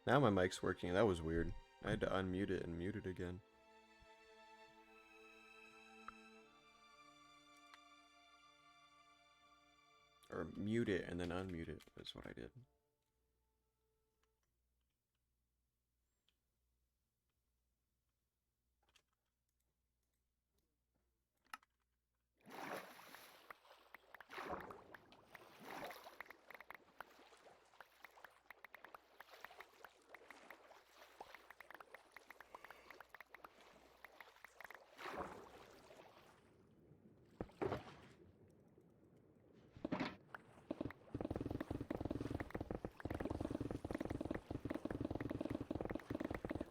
Now my mic's working. That was weird. I had to unmute it and mute it again. Or mute it and then unmute it is what I did.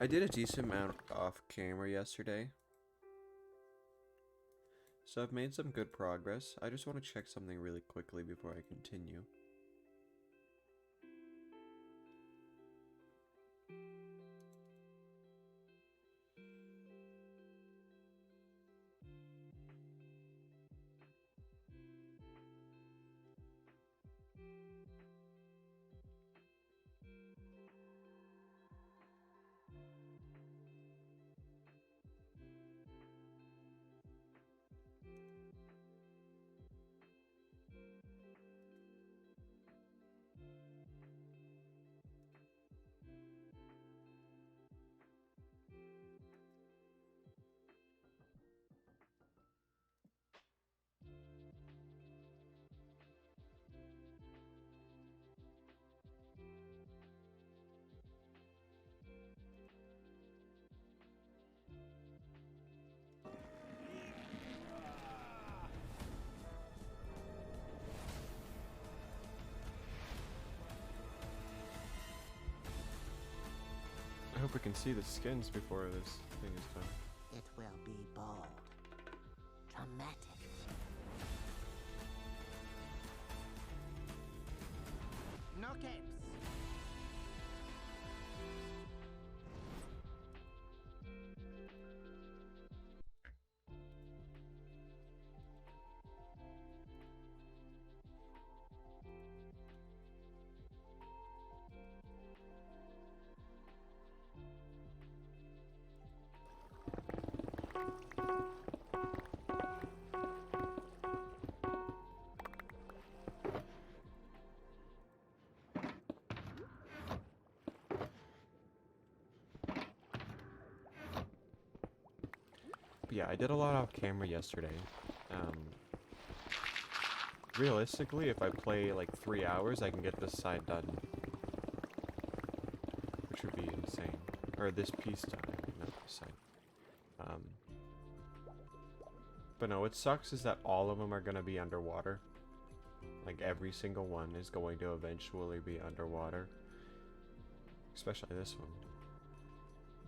I did a decent amount off camera yesterday. So I've made some good progress. I just want to check something really quickly before I continue. I hope we can see the skins before this thing is done. It will be bold, dramatic. No capes. But yeah, I did a lot off camera yesterday. Realistically, if I play like 3 hours, I can get this side done. Which would be insane. Or this piece done, not this side. But no, what sucks is that all of them are going to be underwater. Like every single one is going to eventually be underwater. Especially this one.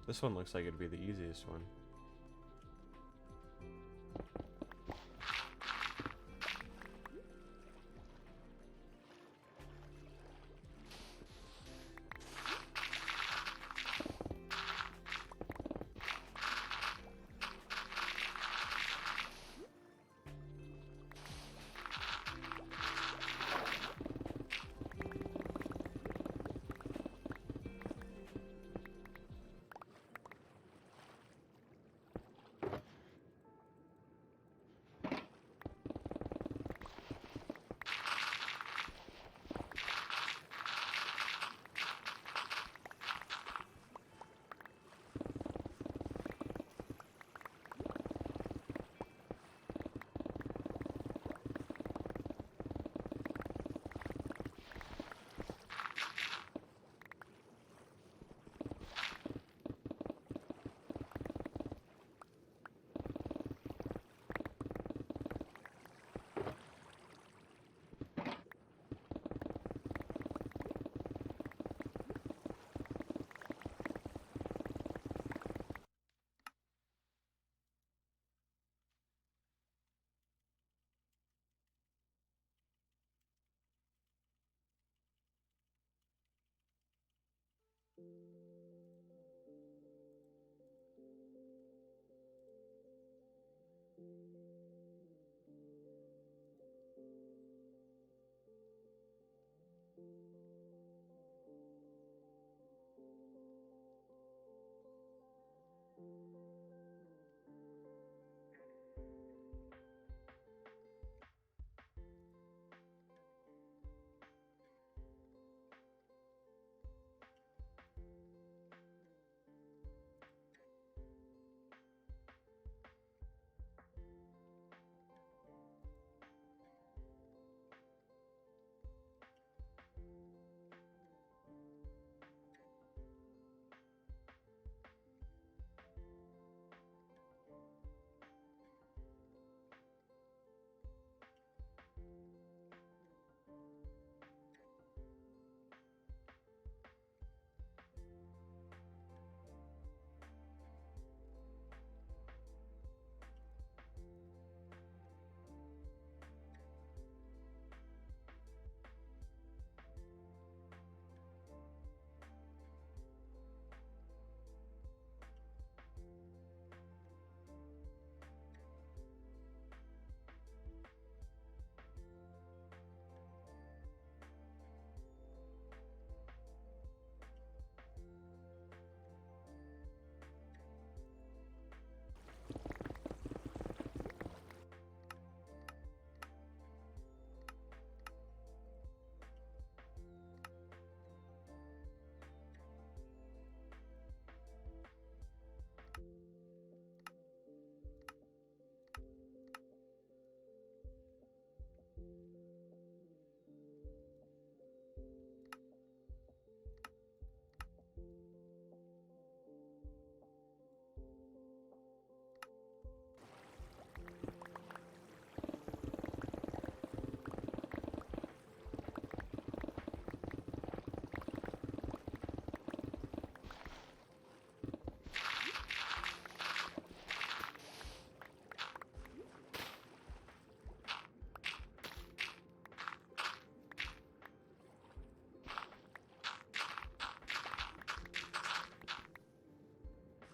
This one looks like it'd be the easiest one.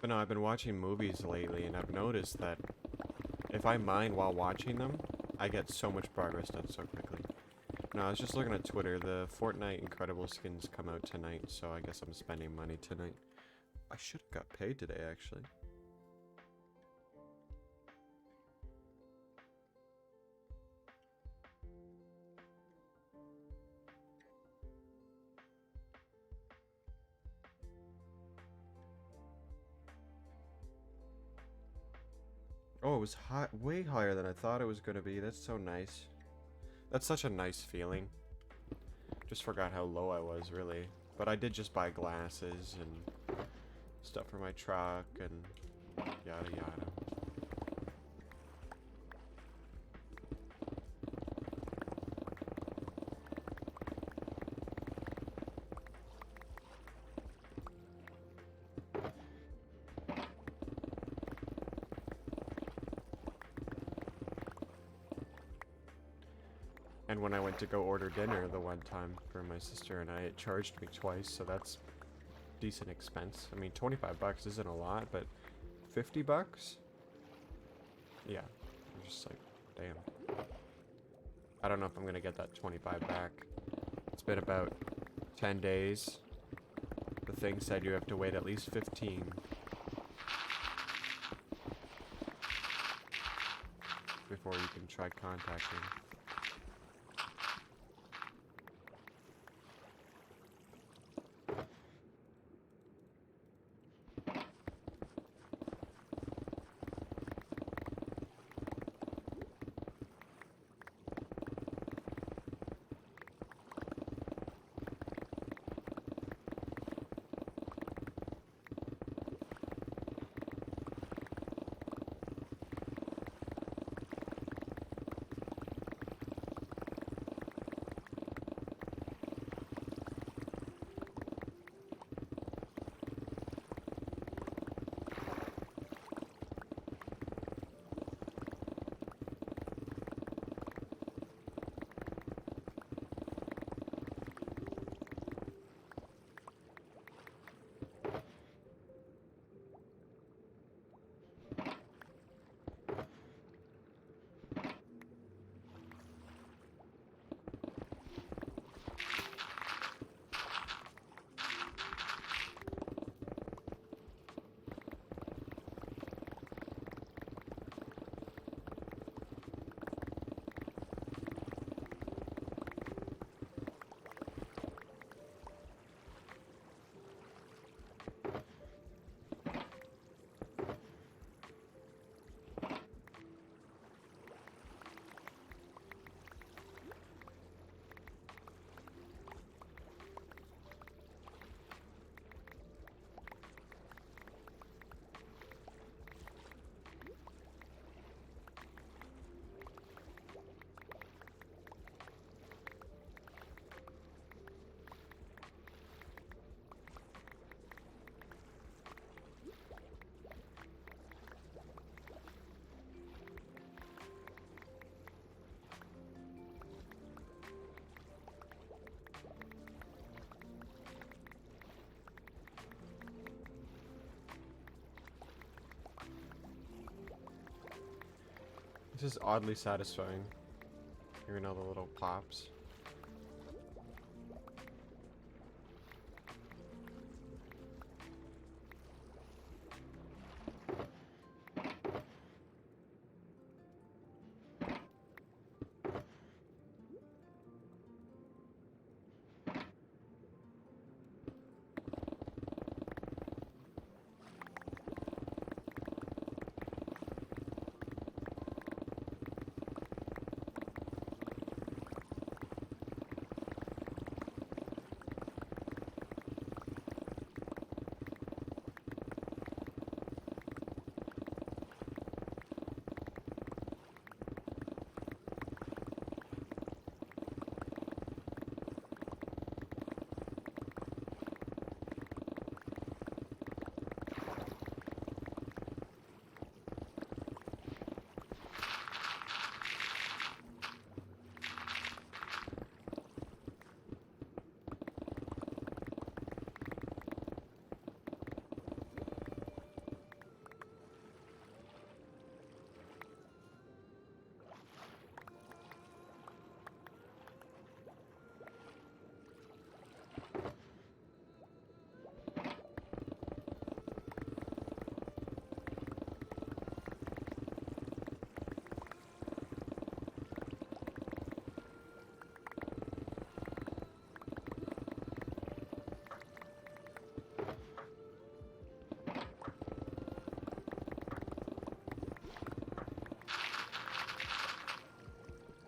But no, I've been watching movies lately, and I've noticed that if I mine while watching them, I get so much progress done so quickly. No, I was just looking at Twitter. The Fortnite Incredible skins come out tonight, so I guess I'm spending money tonight. I should have got paid today, actually. Oh, it was high, way higher than I thought it was going to be. That's so nice. That's such a nice feeling. Just forgot how low I was, really. But I did just buy glasses and stuff for my truck and yada yada. And when I went to go order dinner the one time for my sister and I, it charged me twice, so that's decent expense. I mean, 25 bucks isn't a lot, but 50 bucks? Yeah, I'm just like, damn. I don't know if I'm gonna get that 25 back. It's been about 10 days. The thing said you have to wait at least 15. Before you can try contacting. This is oddly satisfying. Hearing all the little pops.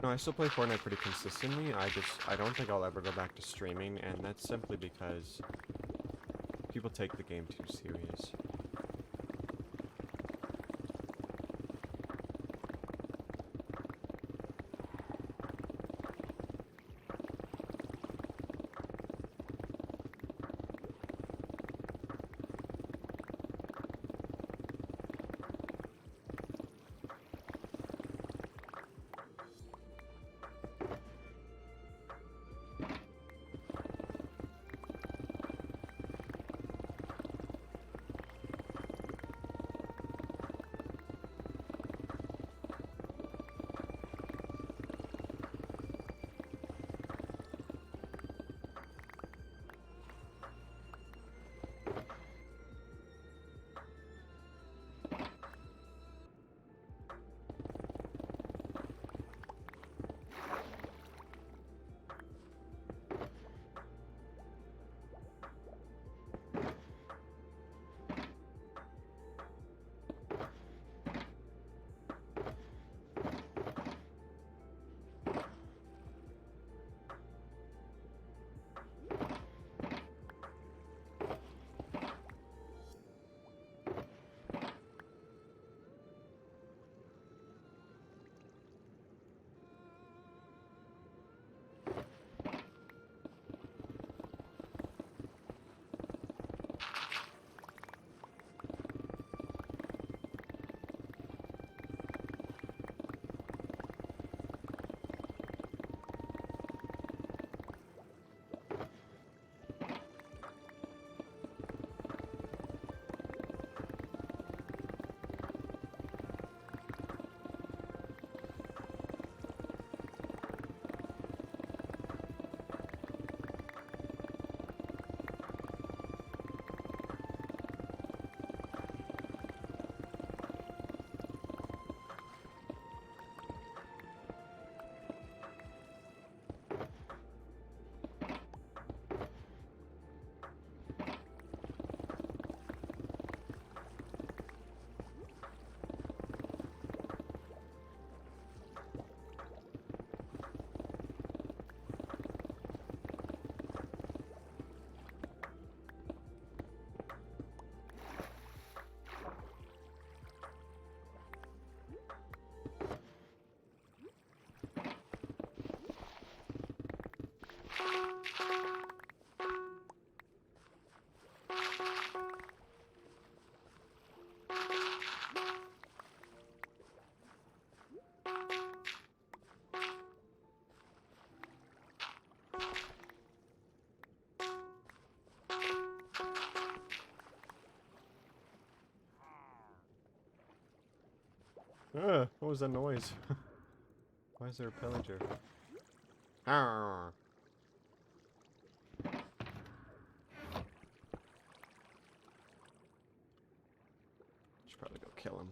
No, I still play Fortnite pretty consistently. I don't think I'll ever go back to streaming, and that's simply because people take the game too serious. What was that noise? Why is there a pillager? Arr. Should probably go kill him.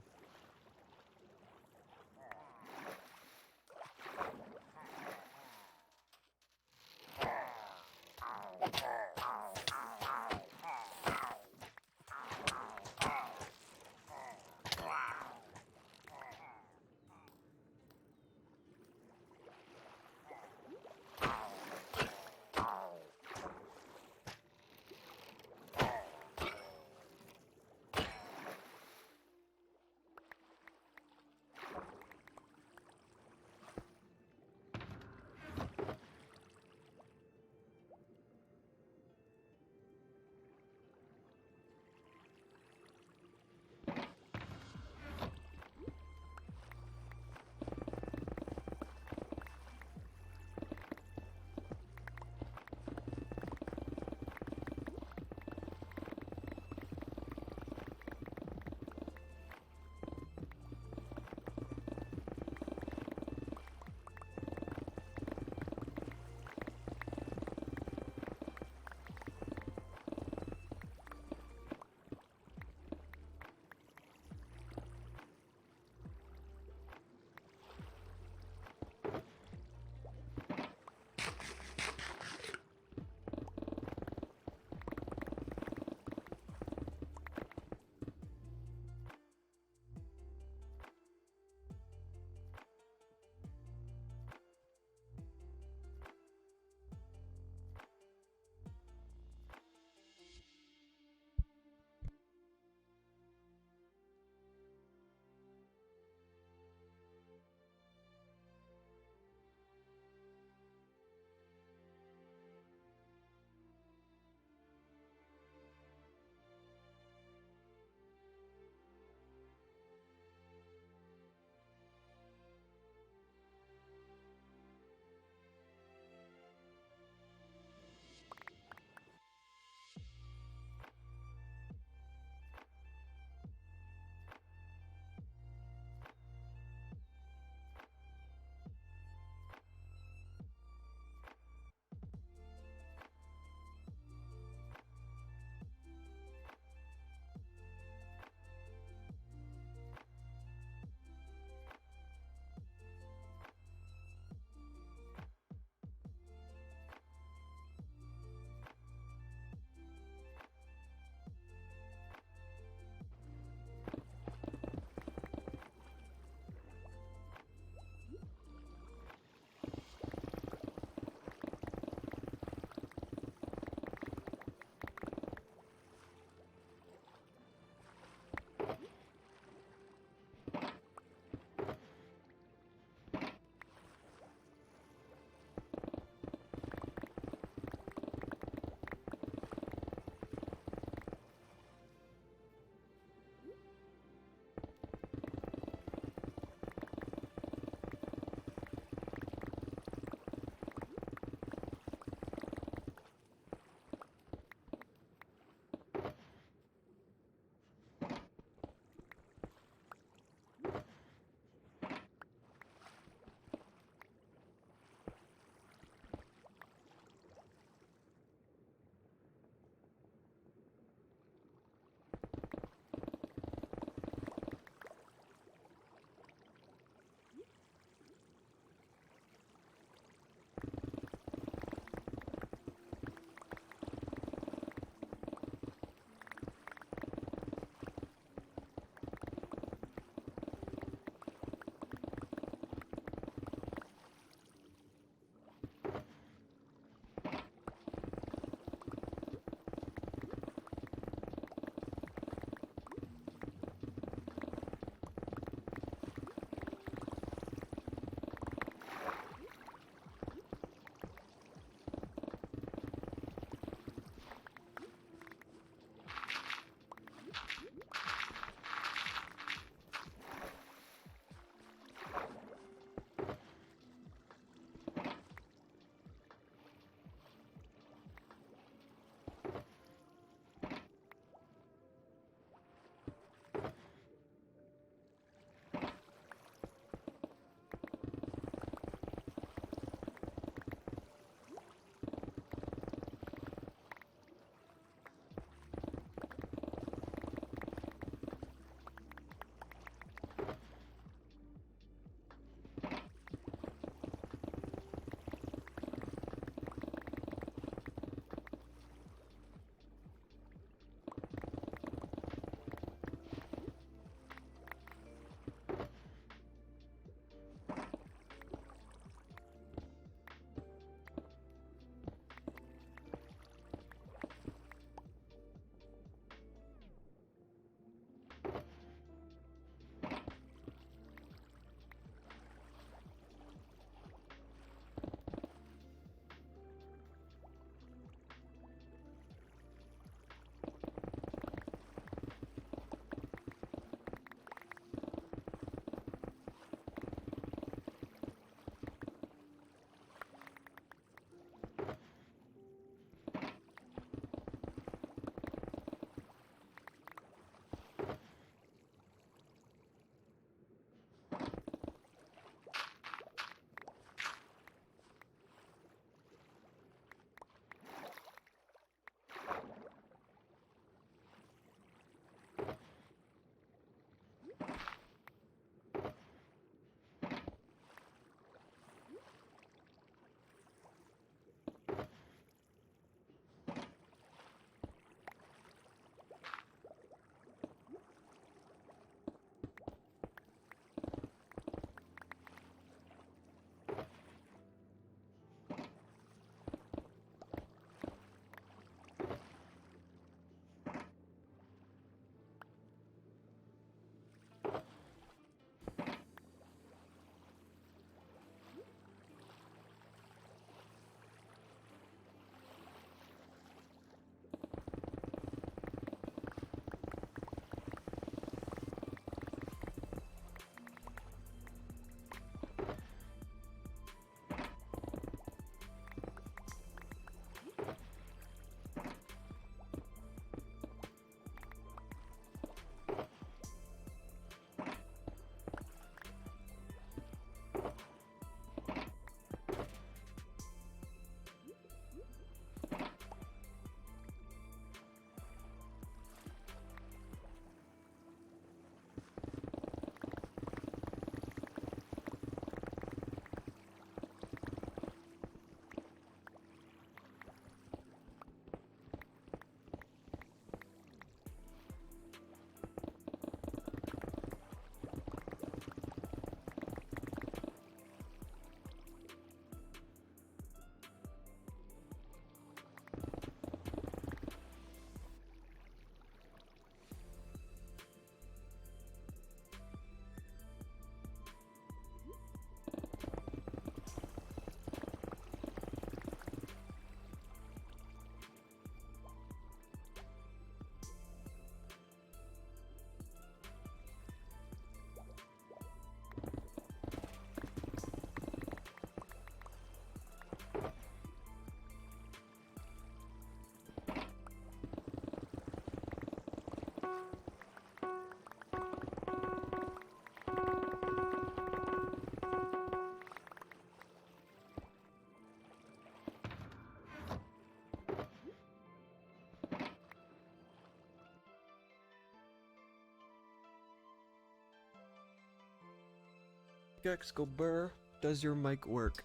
Gexco Burr, does your mic work?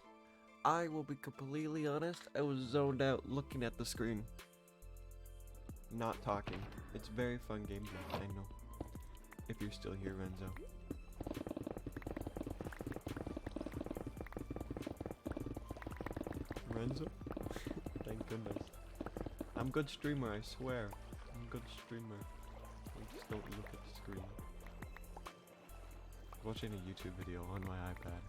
I will be completely honest, I was zoned out looking at the screen. Not talking. It's very fun gameplay, I know. If you're still here, Renzo. Renzo? Thank goodness. I'm good streamer, I swear. I'm good streamer. I just don't look at the screen. Watching a YouTube video on my iPad.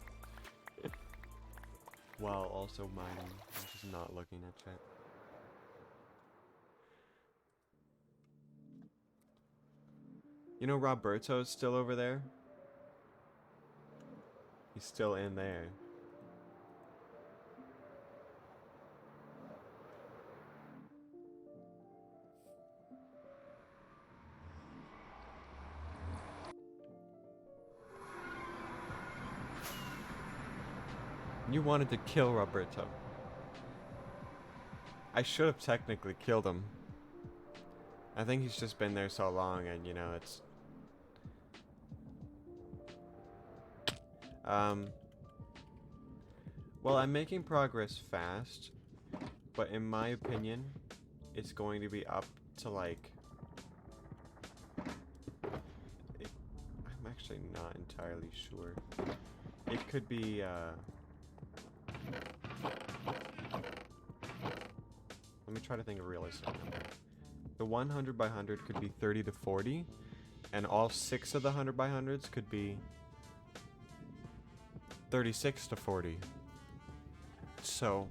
While also mining. I'm just not looking at chat. You know Roberto's still over there? He's still in there. You wanted to kill Roberto. I should have technically killed him. I think he's just been there so long and, you know, it's... Well, I'm making progress fast, but in my opinion, it's going to be up to, like... I'm actually not entirely sure. It could be, let me try to think of a realistic number. The 100 by 100 could be 30 to 40, and all 6 of the 100 by 100s could be 36 to 40. So,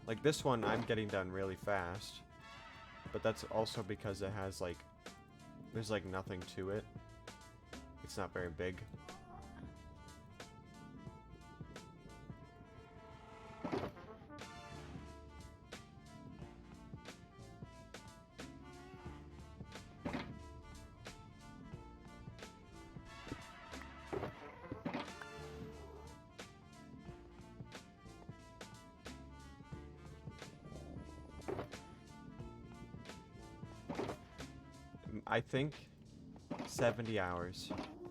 like this one I'm getting done really fast, but that's also because it has like, there's like nothing to it. It's not very big. I think 70 hours.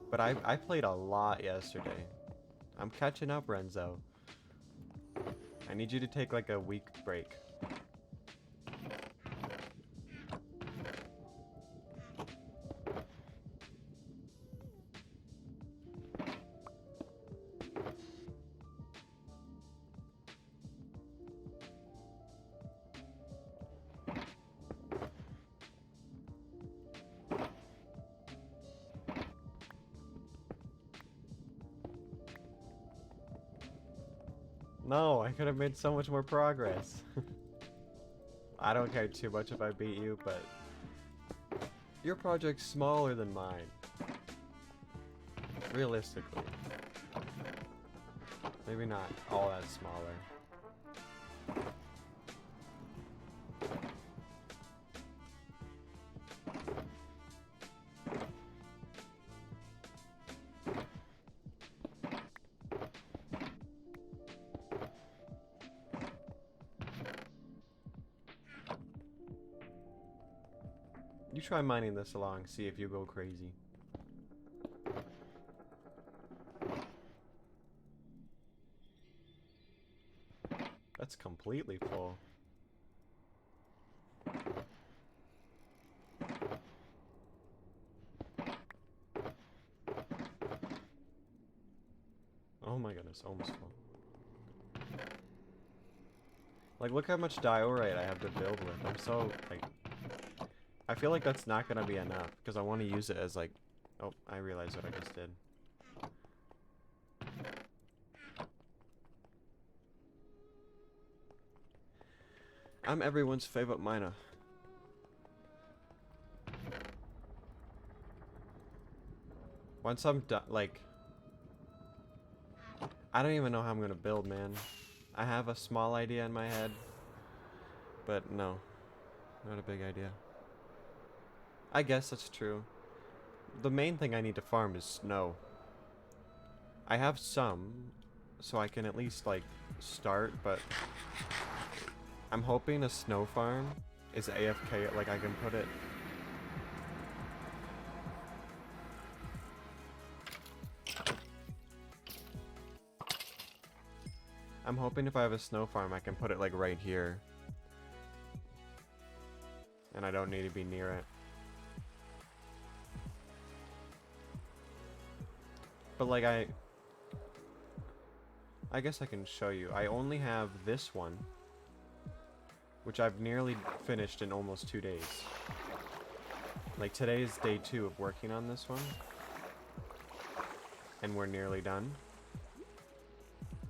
But I played a lot yesterday. I'm catching up, Renzo. I need you to take like a week break. No, I could have made so much more progress. I don't care too much if I beat you, but your project's smaller than mine. Realistically. Maybe not all that smaller. You try mining this along, see if you go crazy. That's completely full. Oh my goodness, almost full. Like, look how much diorite I have to build with. I'm so, like... I feel like that's not gonna be enough, because I want to use it as, like... Oh, I realized what I just did. I'm everyone's favorite miner. Once I'm done, like... I don't even know how I'm gonna build, man. I have a small idea in my head. But no. Not a big idea. I guess that's true. The main thing I need to farm is snow. I have some, so I can at least, like, start, but... I'm hoping a snow farm is AFK, like I can put it... I'm hoping if I have a snow farm, I can put it like right here. And I don't need to be near it. But like I guess I can show you. I only have this one, which I've nearly finished in almost 2 days. Like today is day 2 of working on this one. And we're nearly done.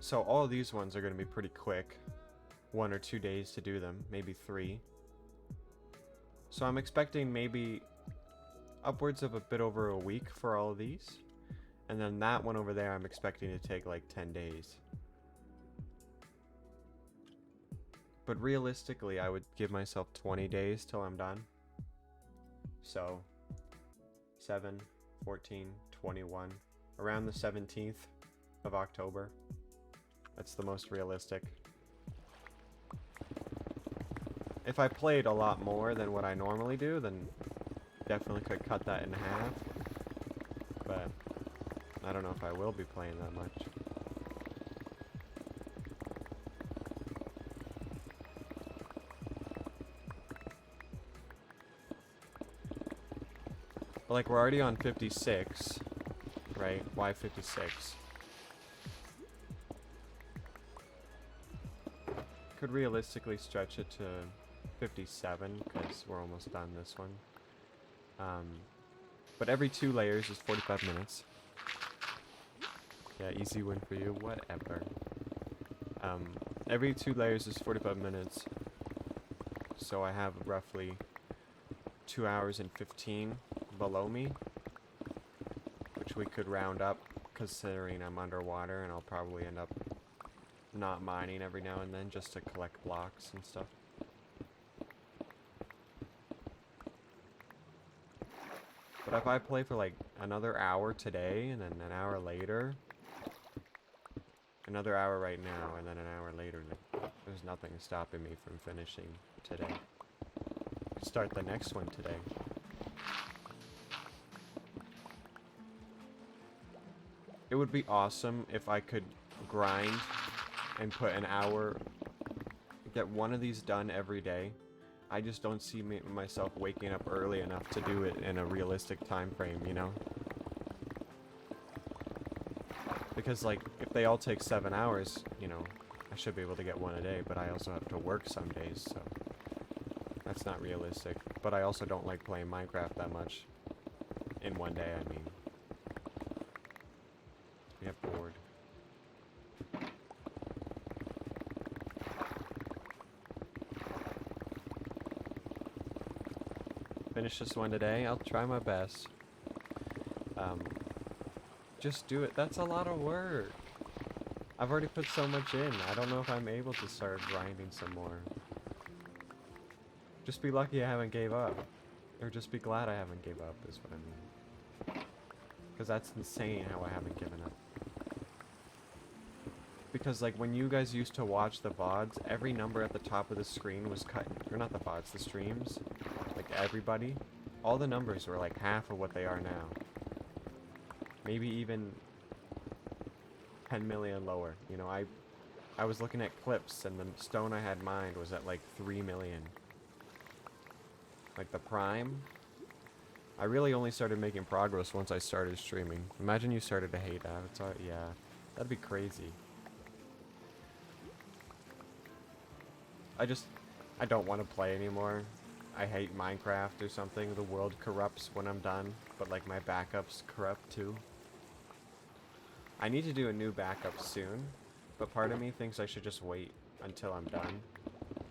So all of these ones are going to be pretty quick. 1 or 2 days to do them, maybe 3. So I'm expecting maybe upwards of a bit over a week for all of these. And then that one over there I'm expecting to take like 10 days. But realistically, I would give myself 20 days till I'm done. So 7, 14, 21, around the 17th of October. That's the most realistic. If I played a lot more than what I normally do, then definitely could cut that in half. But I don't know if I will be playing that much. But like we're already on 56, right? Why 56? Could realistically stretch it to 57 because we're almost done this one. But every 2 layers is 45 minutes. Yeah, easy win for you, whatever. Every 2 layers is 45 minutes. So I have roughly 2 hours and 15 below me, which we could round up considering I'm underwater, and I'll probably end up not mining every now and then just to collect blocks and stuff. But if I play for like another hour today and then an hour later, another hour right now and then an hour later, there's nothing stopping me from finishing today. Start the next one today. It would be awesome if I could grind and put an hour, get one of these done every day. I just don't see myself waking up early enough to do it in a realistic time frame, you know? Because like, if they all take 7 hours, you know, I should be able to get one a day, but I also have to work some days, so that's not realistic. But I also don't like playing Minecraft that much in one day, I mean. I get bored. Finish this one today. I'll try my best. Just do it. That's a lot of work. I've already put so much in. I don't know if I'm able to start grinding some more. Just be lucky I haven't gave up. Or just be glad I haven't gave up is what I mean. Because that's insane how I haven't given up. Because like when you guys used to watch the VODs, every number at the top of the screen was cut. Or not the VODs, the streams. Like everybody. All the numbers were like half of what they are now. Maybe even 10 million lower. You know, I was looking at clips and the stone I had mined was at like 3 million. Like the prime. I really only started making progress once I started streaming. Imagine you started to hate Avatar. Yeah, that'd be crazy. I don't want to play anymore. I hate Minecraft or something. The world corrupts when I'm done, but like my backups corrupt too. I need to do a new backup soon, but part of me thinks I should just wait until I'm done.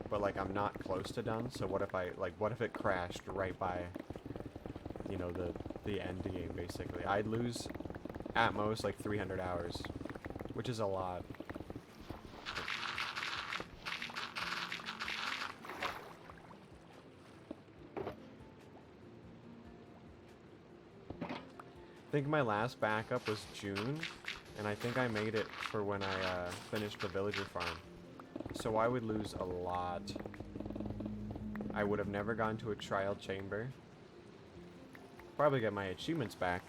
But like I'm not close to done, so what if it crashed right by, you know, the end game basically. I'd lose at most like 300 hours, which is a lot. I think my last backup was June, and I think I made it for when I finished the villager farm. So I would lose a lot. I would have never gone to a trial chamber. Probably get my achievements back.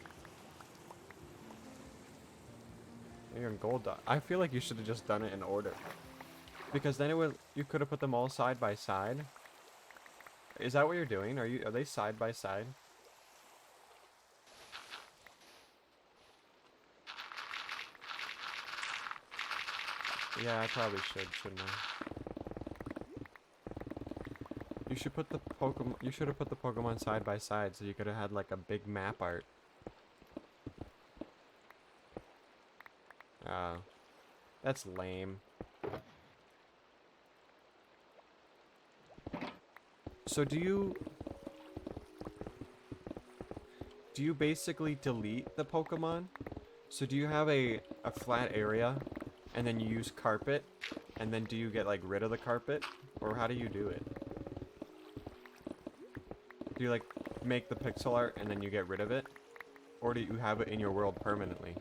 You're in gold. I feel like you should have just done it in order. Because then you could have put them all side by side. Is that what you're doing? Are they side by side? Yeah, I probably shouldn't I? You should put the Pokemon. You should have put the Pokemon side by side, so you could have had like a big map art. Oh, that's lame. So do you basically delete the Pokemon? So do you have a flat area, and then you use carpet, and then do you get like rid of the carpet, or how do you do it? Do you like make the pixel art and then you get rid of it? Or do you have it in your world permanently?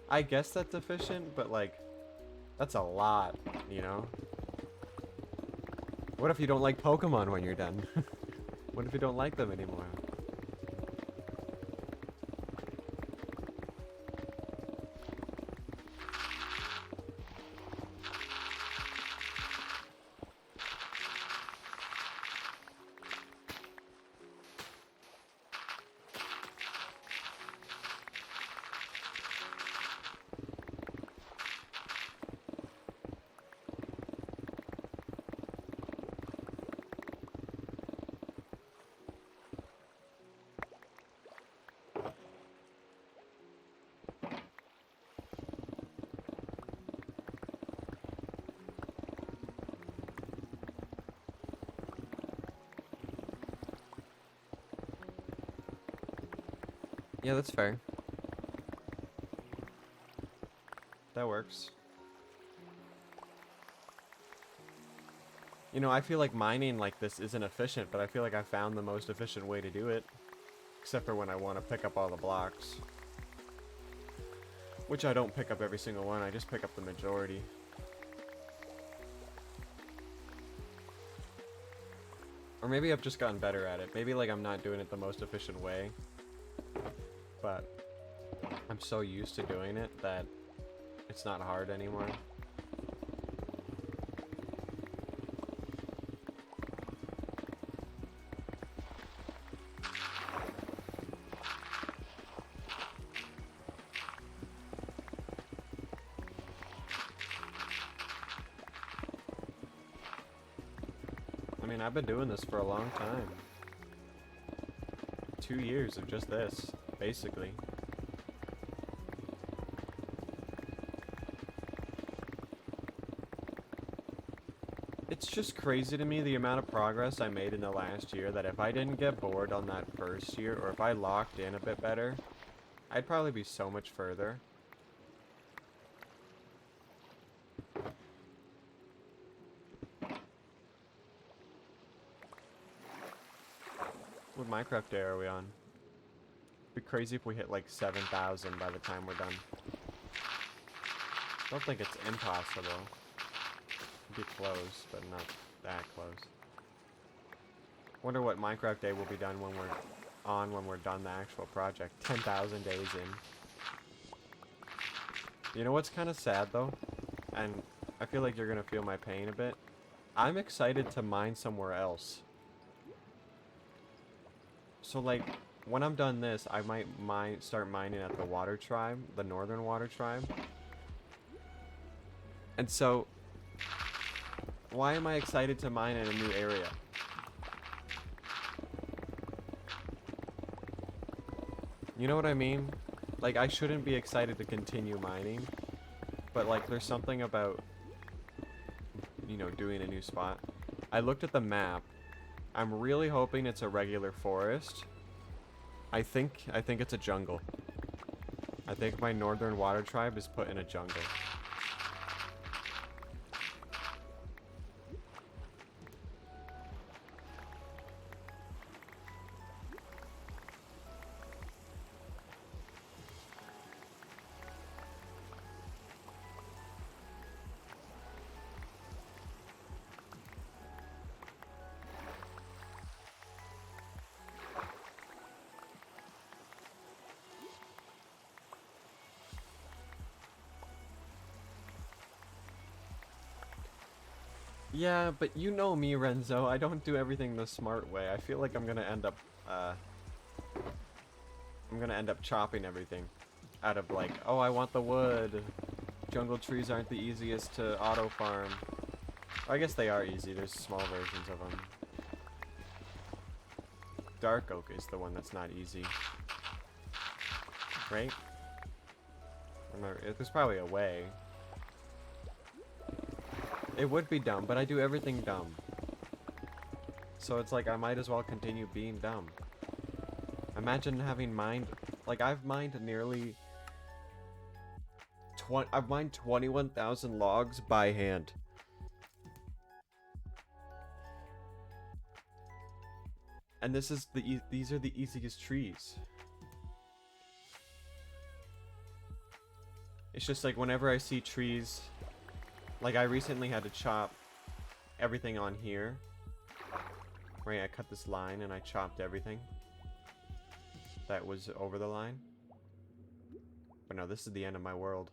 I guess that's efficient, but like, that's a lot, you know? What if you don't like Pokemon when you're done? What if you don't like them anymore? Yeah, that's fair. That works. You know, I feel like mining like this isn't efficient, but I feel like I found the most efficient way to do it. Except for when I want to pick up all the blocks. Which I don't pick up every single one, I just pick up the majority. Or maybe I've just gotten better at it. Maybe like I'm not doing it the most efficient way. But I'm so used to doing it that it's not hard anymore. I mean, I've been doing this for a long time. 2 years of just this, basically. It's just crazy to me the amount of progress I made in the last year, that if I didn't get bored on that first year, or if I locked in a bit better, I'd probably be so much further. What Minecraft day are we on? It'd be crazy if we hit like 7,000 by the time we're done. I don't think it's impossible. It'd be close, but not that close. Wonder what Minecraft day will be done when we're done the actual project. 10,000 days in. You know what's kind of sad though? And I feel like you're gonna feel my pain a bit. I'm excited to mine somewhere else. So like, when I'm done this, I might start mining at the Water Tribe, the Northern Water Tribe. And so, why am I excited to mine in a new area? You know what I mean? Like, I shouldn't be excited to continue mining, but like, there's something about, you know, doing a new spot. I looked at the map. I'm really hoping it's a regular forest. I think it's a jungle. I think my Northern Water Tribe is put in a jungle. Yeah, but you know me, Renzo. I don't do everything the smart way. I feel like I'm gonna end up, chopping everything out of like, oh, I want the wood. Jungle trees aren't the easiest to auto farm. I guess they are easy. There's small versions of them. Dark oak is the one that's not easy. Right? There's probably a way. It would be dumb, but I do everything dumb. So it's like I might as well continue being dumb. Imagine having mined... Like, I've mined nearly... I've mined 21,000 logs by hand. And this is these are the easiest trees. It's just like whenever I see trees... Like, I recently had to chop everything on here. Right, I cut this line and I chopped everything that was over the line. But no, this is the end of my world.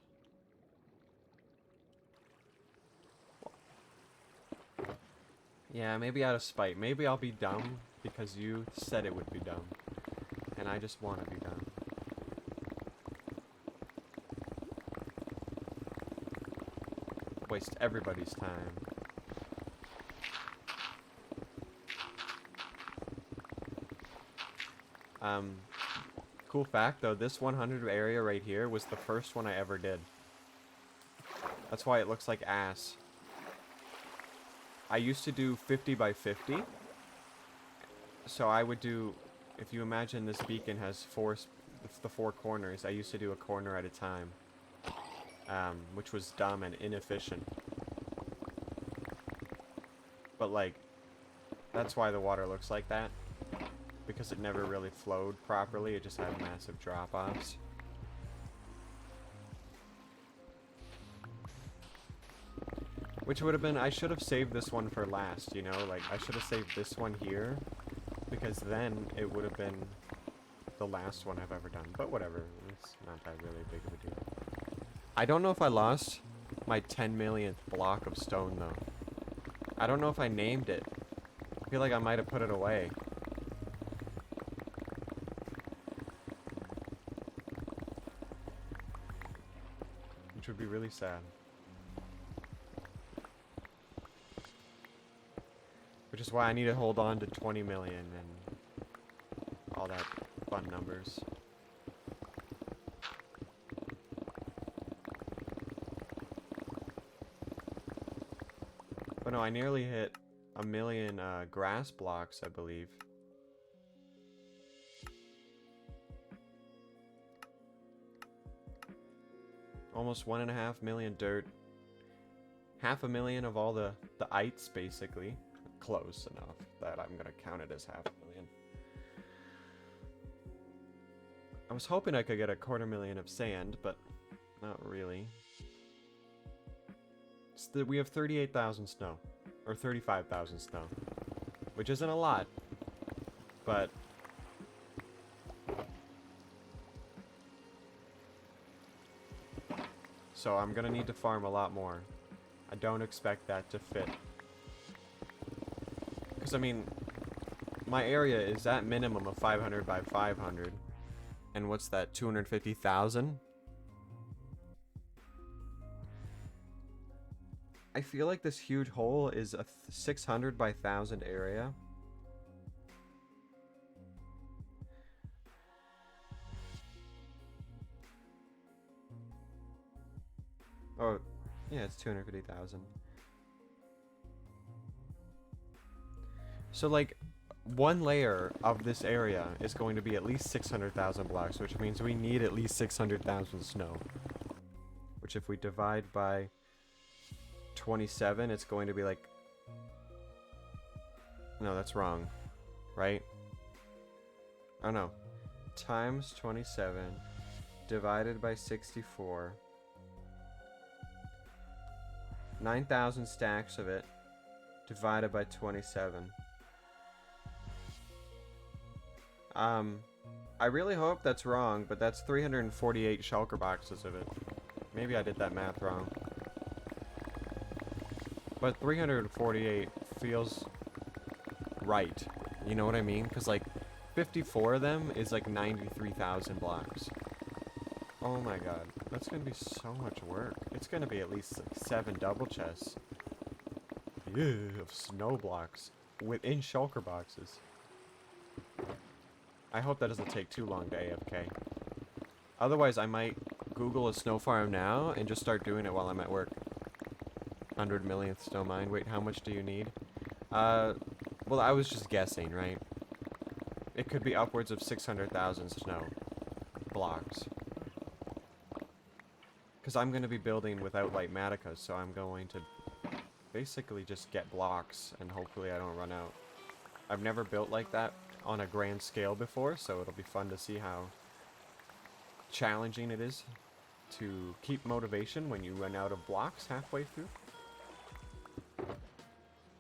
Yeah, maybe out of spite. Maybe I'll be dumb because you said it would be dumb. And I just want to be dumb. Waste everybody's time. Cool fact though, this 100 area right here was the first one I ever did. That's why it looks like ass. I used to do 50 by 50. So I would do, if you imagine this beacon has the four corners, I used to do a corner at a time. Which was dumb and inefficient. But like, that's why the water looks like that. Because it never really flowed properly, it just had massive drop-offs. Which would have been, I should have saved this one for last, you know? Like, I should have saved this one here. Because then it would have been the last one I've ever done. But whatever, it's not that really big of a deal. I don't know if I lost my 10 millionth block of stone, though. I don't know if I named it. I feel like I might have put it away. Which would be really sad. Which is why I need to hold on to 20 million and all that fun numbers. But no, I nearly hit 1 million grass blocks, I believe. Almost 1.5 million dirt. 500,000 of all the ites, basically. Close enough that I'm gonna count it as 500,000. I was hoping I could get 250,000 of sand, but not really. We have 38,000 snow, or 35,000 snow, which isn't a lot, but so I'm gonna need to farm a lot more. I don't expect that to fit. Because, I mean, my area is at minimum of 500 by 500. And what's that, 250,000? I feel like this huge hole is a 600 by 1,000 area. Oh, yeah, it's 250,000. So, like, one layer of this area is going to be at least 600,000 blocks, which means we need at least 600,000 snow. Which, if we divide by 27, it's going to be like... No, that's wrong. Right? Oh, no. Times 27 divided by 64. 9,000 stacks of it divided by 27. I really hope that's wrong, but that's 348 shulker boxes of it. Maybe I did that math wrong. But 348 feels right. You know what I mean? Because, like, 54 of them is like 93,000 blocks. Oh my god. That's going to be so much work. It's going to be at least like 7 double chests. Yeah, of snow blocks. Within shulker boxes. I hope that doesn't take too long to AFK. Otherwise, I might Google a snow farm now and just start doing it while I'm at work. 100 millionth snow mine. Wait, how much do you need? Well, I was just guessing, right? It could be upwards of 600,000 snow blocks. Because I'm going to be building without Lightmatica, so I'm going to basically just get blocks, and hopefully I don't run out. I've never built like that on a grand scale before, so it'll be fun to see how challenging it is to keep motivation when you run out of blocks halfway through.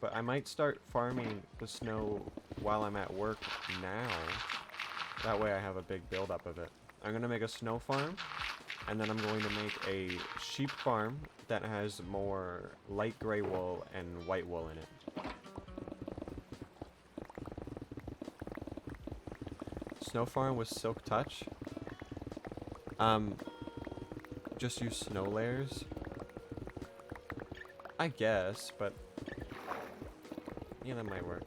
But I might start farming the snow while I'm at work now. That way I have a big buildup of it. I'm going to make a snow farm, and then I'm going to make a sheep farm that has more light gray wool and white wool in it. Snow farm with silk touch. Just use snow layers. I guess, but yeah, that might work.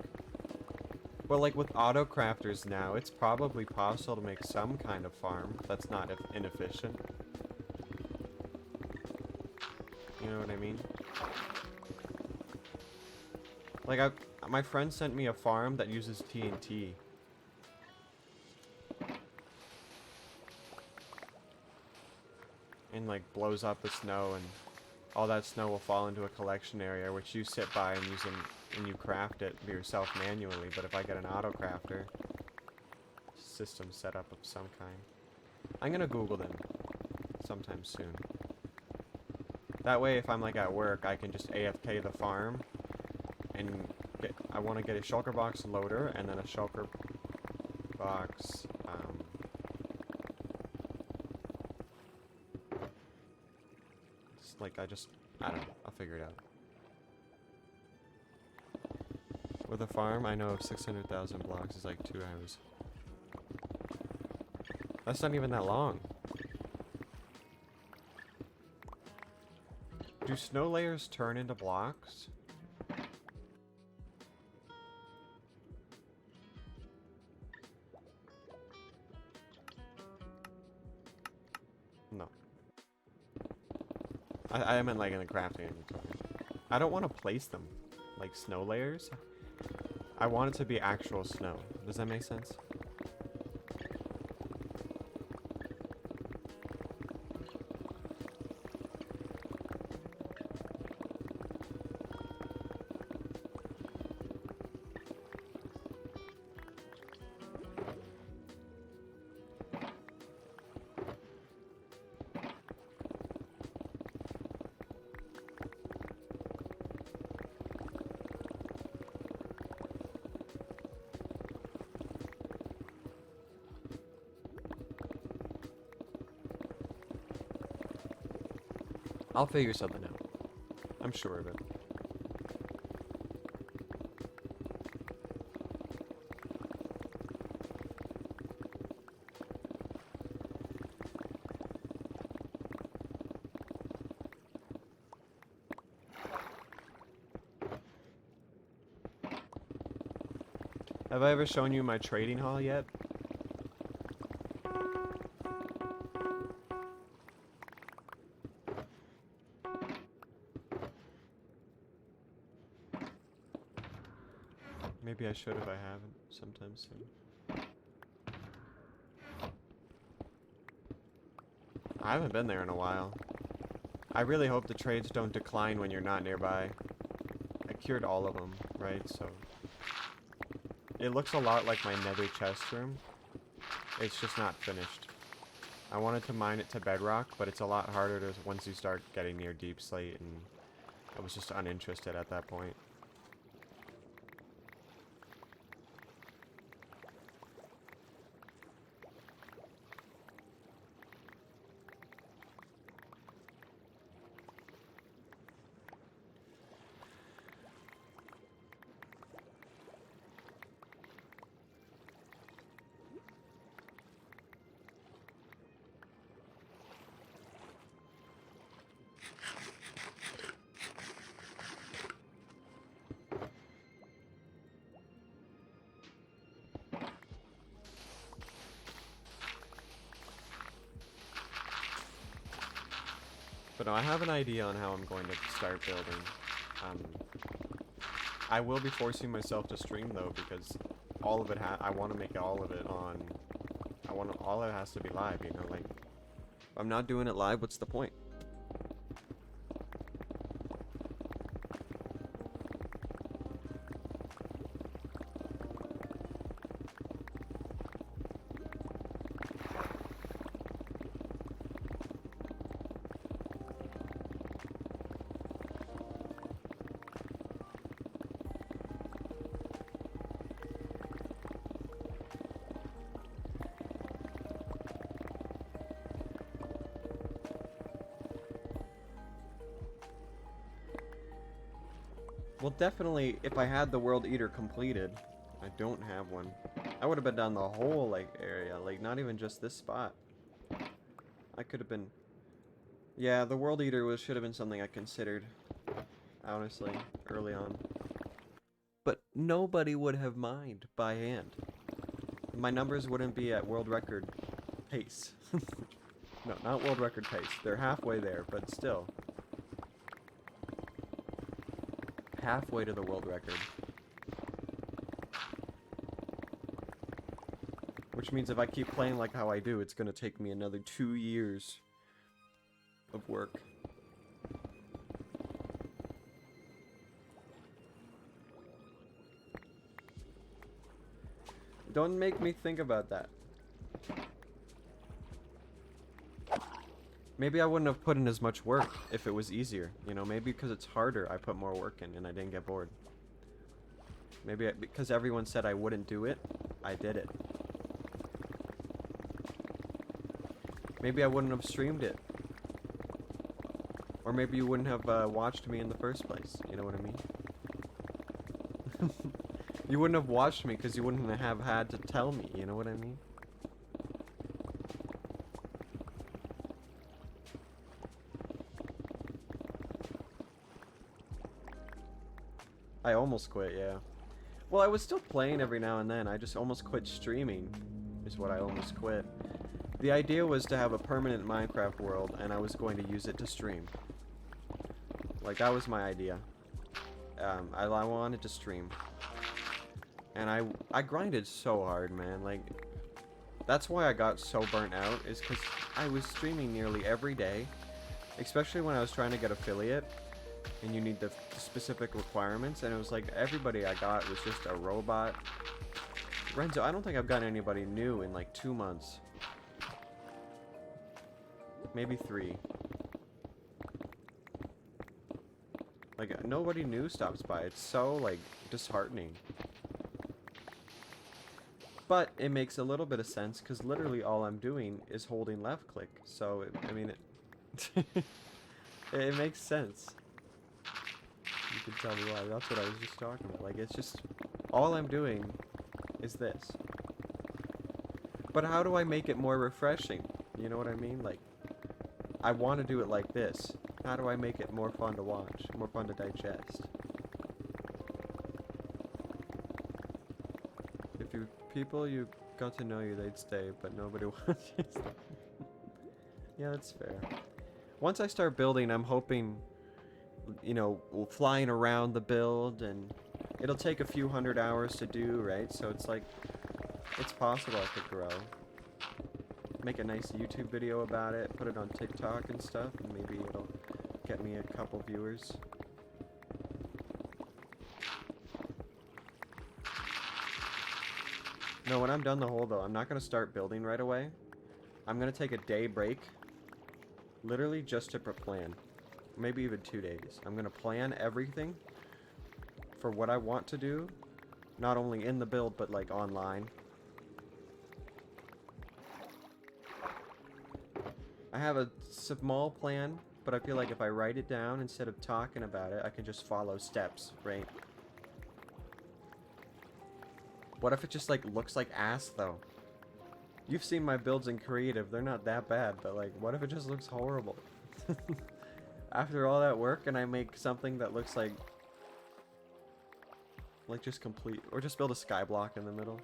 Well, like with auto crafters now, it's probably possible to make some kind of farm that's not inefficient. You know what I mean? Like, my friend sent me a farm that uses TNT. And like blows up the snow, and all that snow will fall into a collection area which you sit by and use and you craft it yourself manually. But if I get an auto crafter system set up of some kind, I'm gonna Google them sometime soon. That way if I'm like at work, I can just AFK the farm and I want to get a shulker box loader and then a shulker box like I don't know, I'll figure it out. With a farm, I know 600,000 blocks is like 2 hours. That's not even that long. Do snow layers turn into blocks? No. I meant like in the crafting inventory. I don't want to place them like snow layers. I want it to be actual snow. Does that make sense? I'll figure something out. I'm sure of it. Have I ever shown you my trading hall yet? Maybe I should if I haven't sometime soon. I haven't been there in a while. I really hope the trades don't decline when you're not nearby. I cured all of them, right? So it looks a lot like my nether chest room. It's just not finished. I wanted to mine it to bedrock, but it's a lot harder to once you start getting near deep slate, and I was just uninterested at that point. But no, I have an idea on how I'm going to start building. Um, I will be forcing myself to stream though, because all of it I want to make all of it on. All it has to be live, you know. Like, if I'm not doing it live, what's the point? Well, definitely, if I had the World Eater completed, I don't have one. I would have been down the whole, like, area, like, not even just this spot. I could have been... Yeah, the World Eater should have been something I considered, honestly, early on. But nobody would have mined by hand. My numbers wouldn't be at world record pace. No, not world record pace. They're halfway there, but still. Halfway to the world record. Which means if I keep playing like how I do, it's gonna take me another 2 years of work. Don't make me think about that. Maybe I wouldn't have put in as much work if it was easier. You know, maybe because it's harder, I put more work in and I didn't get bored. Maybe because everyone said I wouldn't do it, I did it. Maybe I wouldn't have streamed it. Or maybe you wouldn't have watched me in the first place. You know what I mean? You wouldn't have watched me because you wouldn't have had to tell me. You know what I mean? I almost quit, yeah. Well, I was still playing every now and then. I just almost quit streaming, is what I almost quit. The idea was to have a permanent Minecraft world, and I was going to use it to stream. Like, that was my idea. I wanted to stream. And I grinded so hard, man. Like, that's why I got so burnt out, is because I was streaming nearly every day. Especially when I was trying to get affiliate. And you need the specific requirements, and it was like everybody I got was just a robot. Renzo, I don't think I've gotten anybody new in like 2 months. Maybe 3. Like, nobody new stops by. It's so, like, disheartening. But it makes a little bit of sense, because literally all I'm doing is holding left click. So, I mean, it makes sense. You can tell me why. That's what I was just talking about. Like, it's just... all I'm doing is this. But how do I make it more refreshing? You know what I mean? Like, I want to do it like this. How do I make it more fun to watch? More fun to digest? If people you got to know you, they'd stay, but nobody wants you to stay. Yeah, that's fair. Once I start building, I'm hoping... you know, flying around the build, and it'll take a few 100 hours to do, right? So it's like, it's possible I could grow. Make a nice YouTube video about it, put it on TikTok and stuff, and maybe it'll get me a couple viewers. No, when I'm done the hole, though, I'm not going to start building right away. I'm going to take a day break, literally just to plan. Maybe even 2 days. I'm going to plan everything for what I want to do, not only in the build, but like online. I have a small plan, but I feel like if I write it down instead of talking about it, I can just follow steps, right? What if it just like looks like ass though? You've seen my builds in creative, they're not that bad, but like what if it just looks horrible? After all that work, and I make something that looks like just complete, or just build a sky block in the middle.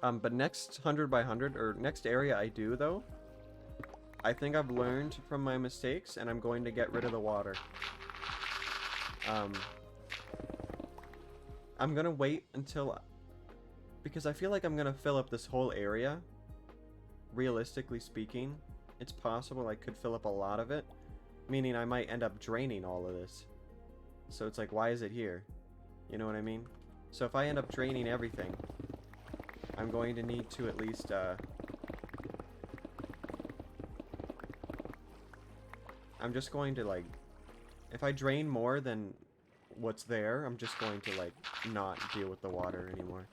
But next 100 by 100, or next area I do, though, I think I've learned from my mistakes, and I'm going to get rid of the water. I'm gonna wait until... Because I feel like I'm gonna fill up this whole area. Realistically speaking, it's possible I could fill up a lot of it. Meaning I might end up draining all of this. So it's like, why is it here? You know what I mean? So if I end up draining everything, I'm going to need to at least, I'm just going to, like, if I drain more than what's there, I'm just going to, like, not deal with the water anymore.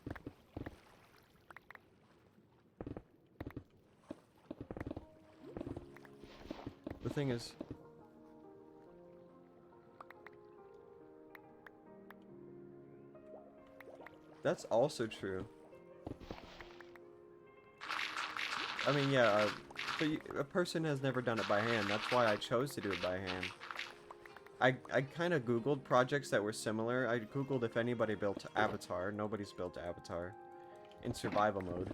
The thing is... That's also true. I mean, yeah, but a person has never done it by hand. That's why I chose to do it by hand. I kind of Googled projects that were similar. I Googled if anybody built Avatar. Nobody's built Avatar in survival mode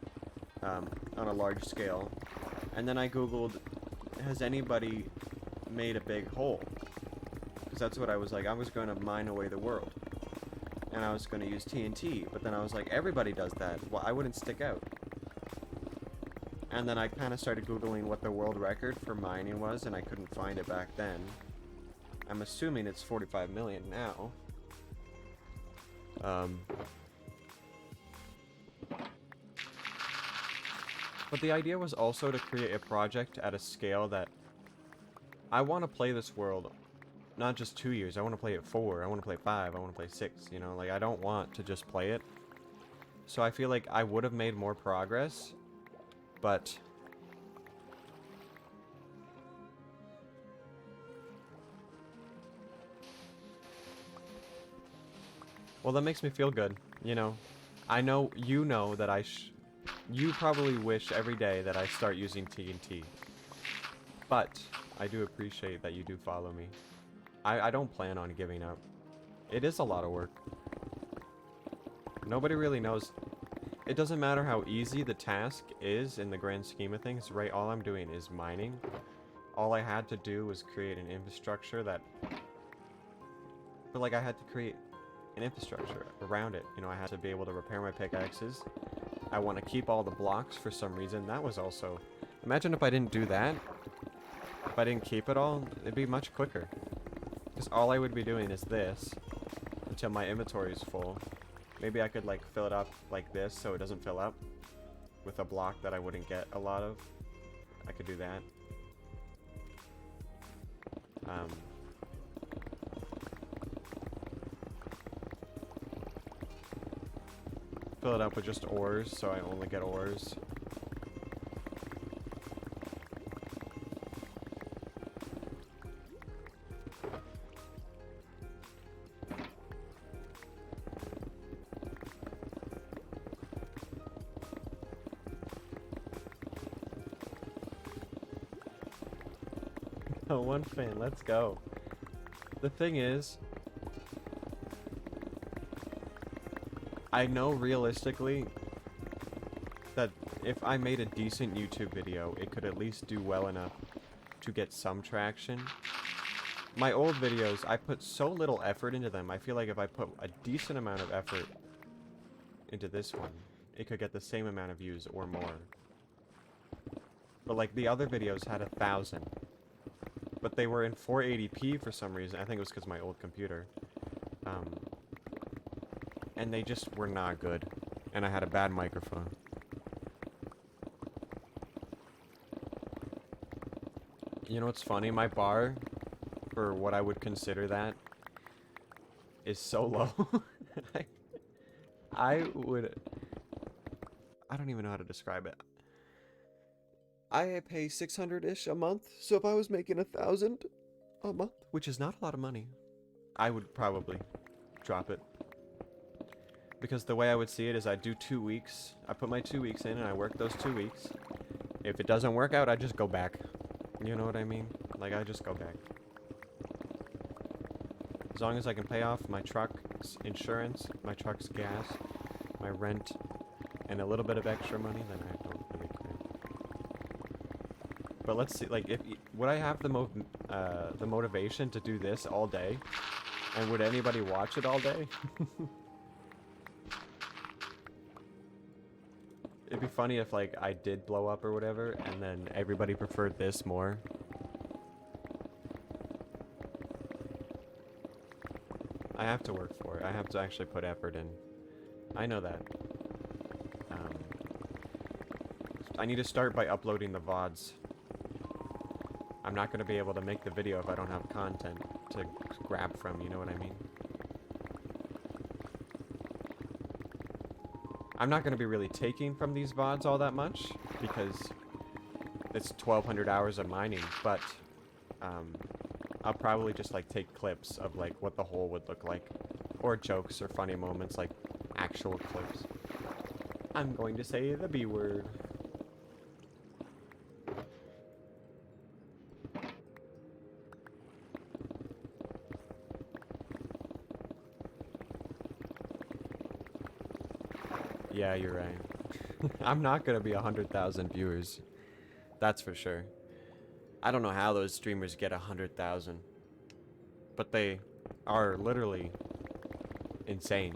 on a large scale. And then I Googled, has anybody made a big hole? Because that's what I was like. I was going to mine away the world. And I was going to use TNT. But then I was like, everybody does that. Well, I wouldn't stick out. And then I kind of started Googling what the world record for mining was, and I couldn't find it back then. I'm assuming it's 45 million now. But the idea was also to create a project at a scale that I want to play this world not just 2 years. I want to play it 4. I want to play 5. I want to play 6. You know, like, I don't want to just play it. So I feel like I would have made more progress, but well, that makes me feel good, you know. I know you know that you probably wish every day that I start using TNT. But I do appreciate that you do follow me. I don't plan on giving up. It is a lot of work. Nobody really knows. It doesn't matter how easy the task is in the grand scheme of things, right? All I'm doing is mining. All I had to do was create an infrastructure that... But, like, I had to create an infrastructure around it. You know, I had to be able to repair my pickaxes. I want to keep all the blocks for some reason. That was also... Imagine if I didn't do that. If I didn't keep it all, it'd be much quicker. Because all I would be doing is this until my inventory is full. Maybe I could, like, fill it up like this so it doesn't fill up with a block that I wouldn't get a lot of. I could do that. Fill it up with just ores so I only get ores. Oh, one fan, let's go. The thing is, I know realistically that if I made a decent YouTube video, it could at least do well enough to get some traction. My old videos, I put so little effort into them. I feel like if I put a decent amount of effort into this one, it could get the same amount of views or more. But, like, the other videos had 1,000. But they were in 480p for some reason. I think it was because of my old computer. And they just were not good. And I had a bad microphone. You know what's funny? My bar, for what I would consider that, is so low. I don't even know how to describe it. I pay 600-ish a month, so if I was making 1,000 a month, which is not a lot of money, I would probably drop it. Because the way I would see it is I do 2 weeks, I put my 2 weeks in and I work those 2 weeks. If it doesn't work out, I just go back. You know what I mean? Like, I just go back. As long as I can pay off my truck's insurance, my truck's gas, my rent, and a little bit of extra money, then I don't really care. But let's see, like, would I have the motivation to do this all day? And would anybody watch it all day? It'd be funny if, like, I did blow up or whatever, and then everybody preferred this more. I have to work for it. I have to actually put effort in. I know that. I need to start by uploading the VODs. I'm not going to be able to make the video if I don't have content to grab from, you know what I mean? I'm not going to be really taking from these VODs all that much, because it's 1,200 hours of mining, but I'll probably just, like, take clips of, like, what the hole would look like, or jokes or funny moments, like, actual clips. I'm going to say the B word. Yeah, you're right. I'm not gonna be 100,000 viewers. That's for sure. I don't know how those streamers get 100,000. But they are literally insane.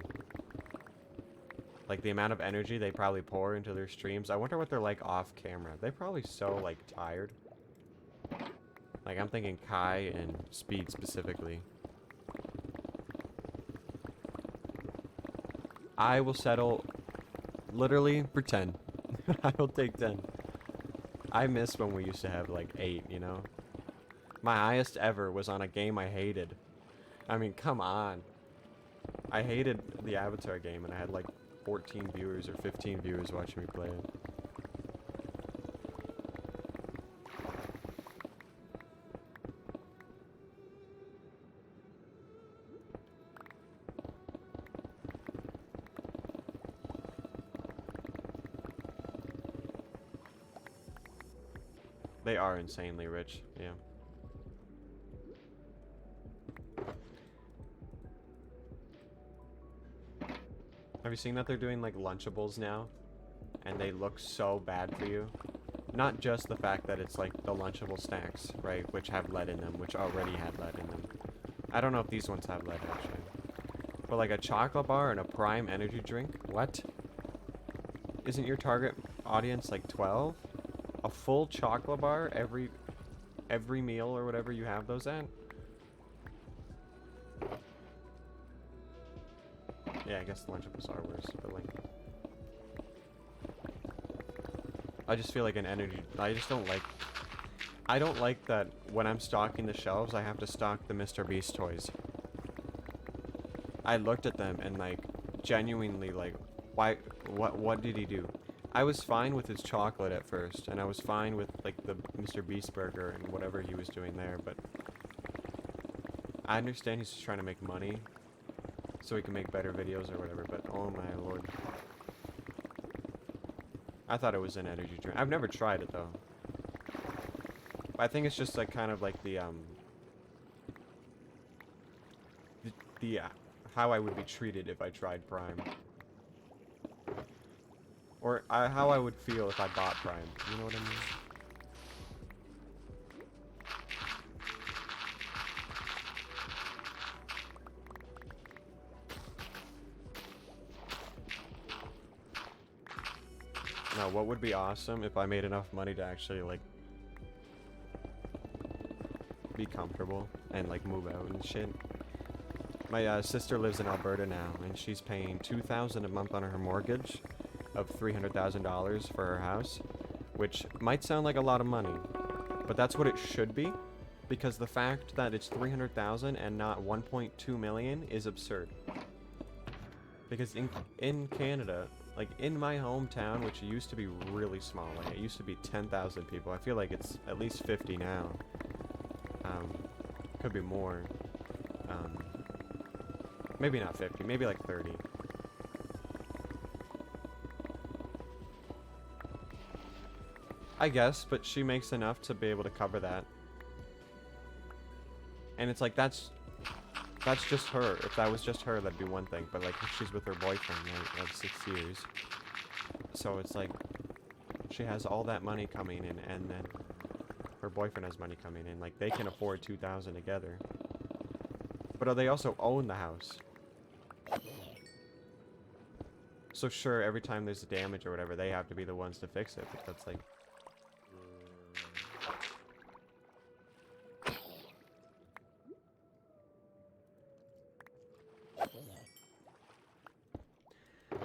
Like, the amount of energy they probably pour into their streams. I wonder what they're like off camera. They're probably so, like, tired. Like, I'm thinking Kai and Speed specifically. I will settle literally for 10. I will take 10. I miss when we used to have like 8, you know? My highest ever was on a game I hated. I mean, come on. I hated the Avatar game and I had like 14 viewers or 15 viewers watching me play it. They are insanely rich, yeah. Have you seen that they're doing like Lunchables now? And they look so bad for you. Not just the fact that it's like the Lunchable snacks, right? Which have lead in them, which already had lead in them. I don't know if these ones have lead actually. But like a chocolate bar and a Prime energy drink? What? Isn't your target audience like 12? A full chocolate bar every meal or whatever you have those at? Yeah, I guess the Lunchables are worse, but like... I just feel like an energy... I just don't like... I don't like that when I'm stocking the shelves, I have to stock the Mr. Beast toys. I looked at them and like, genuinely like, why... What did he do? I was fine with his chocolate at first, and I was fine with like the Mr. Beast burger and whatever he was doing there, but I understand he's just trying to make money so he can make better videos or whatever, but oh my lord. I thought it was an energy drink. I've never tried it though. I think it's just like kind of like the how I would be treated if I tried Prime. Or how I would feel if I bought Prime. You know what I mean? Now, what would be awesome if I made enough money to actually, like, be comfortable and, like, move out and shit. My sister lives in Alberta now, and she's paying $2,000 a month on her mortgage of $300,000 for her house, which might sound like a lot of money, but that's what it should be, because the fact that it's $300,000 and not $1.2 million is absurd. Because in Canada, like in my hometown, which used to be really small, like it used to be 10,000 people. I feel like it's at least 50 now. Could be more. Maybe not 50, maybe like 30. I guess, but she makes enough to be able to cover that. And it's like, that's just her. If that was just her, that'd be one thing. But like, if she's with her boyfriend, like 6 years. So it's like she has all that money coming in, and then her boyfriend has money coming in. Like, they can afford 2,000 together. But they also own the house. So sure, every time there's a damage or whatever, they have to be the ones to fix it. But that's like...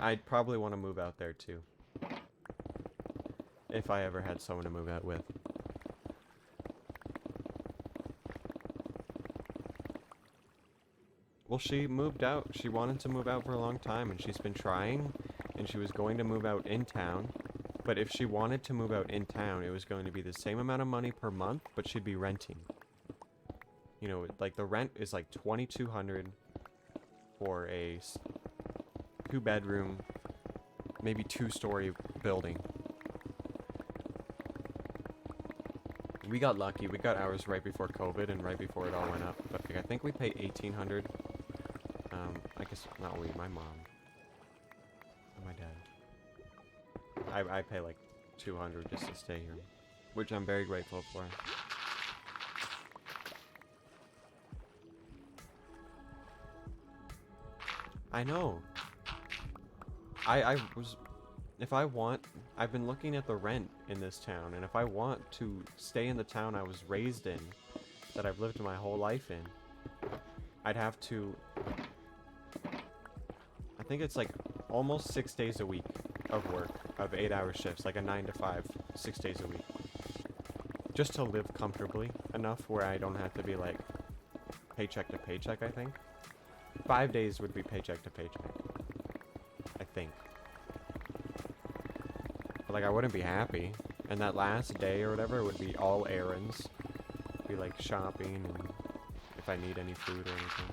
I'd probably want to move out there too. If I ever had someone to move out with. Well, she moved out. She wanted to move out for a long time, and she's been trying, and she was going to move out in town. But if she wanted to move out in town, it was going to be the same amount of money per month, but she'd be renting. You know, like the rent is like $2,200 for a 2-bedroom, maybe 2-story building. We got lucky. We got ours right before COVID and right before it all went up. But like, I think we pay $1,800. I guess not we, my mom and my dad. I pay like $200 just to stay here, which I'm very grateful for. I know. I was, if I want, I've been looking at the rent in this town, and if I want to stay in the town I was raised in, that I've lived my whole life in, I'd have to, I think it's like almost 6 days a week of work, of 8-hour shifts, like a 9 to 5, 6 days a week. Just to live comfortably enough where I don't have to be like paycheck to paycheck, I think. 5 days would be paycheck to paycheck, I think. But like, I wouldn't be happy. And that last day or whatever would be all errands. Be like shopping and if I need any food or anything.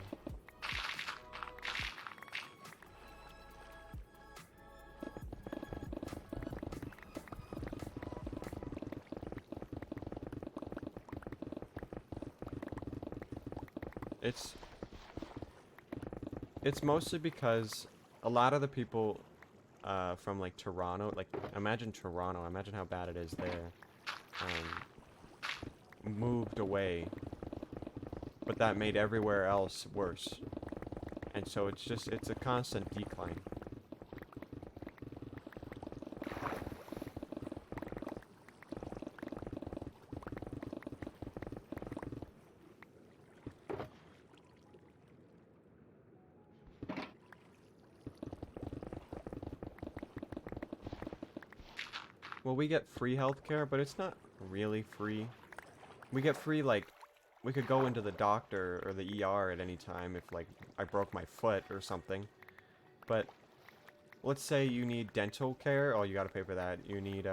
It's mostly because a lot of the people from like Toronto, like imagine Toronto, imagine how bad it is there, moved away, but that made everywhere else worse, and so it's a constant decline. Well, we get free healthcare, but it's not really free. We get free, like, we could go into the doctor or the ER at any time if, like, I broke my foot or something. But let's say you need dental care. Oh, you gotta pay for that. You need,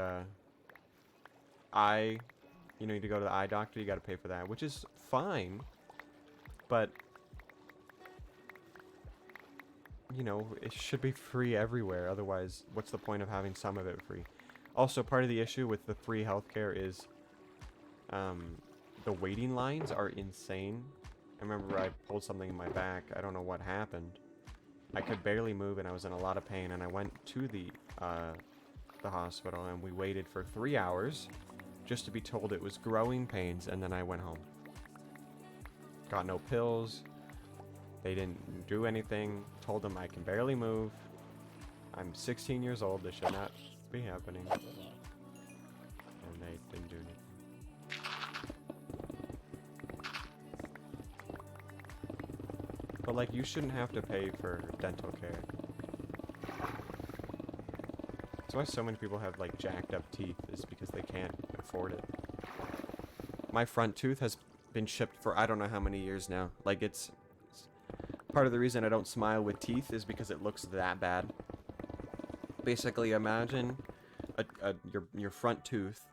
eye. You need to go to the eye doctor. You gotta pay for that, which is fine. But, you know, it should be free everywhere. Otherwise, what's the point of having some of it free? Also, part of the issue with the free healthcare is the waiting lines are insane. I remember I pulled something in my back. I don't know what happened. I could barely move and I was in a lot of pain, and I went to the hospital and we waited for 3 hours just to be told it was growing pains, and then I went home. Got no pills. They didn't do anything. Told them I can barely move. I'm 16 years old. This should not be happening. And they didn't do anything. But like, you shouldn't have to pay for dental care. That's why so many people have like jacked up teeth, is because they can't afford it. My front tooth has been chipped for I don't know how many years now. Like, it's part of the reason I don't smile with teeth is because it looks that bad. Basically, imagine your front tooth,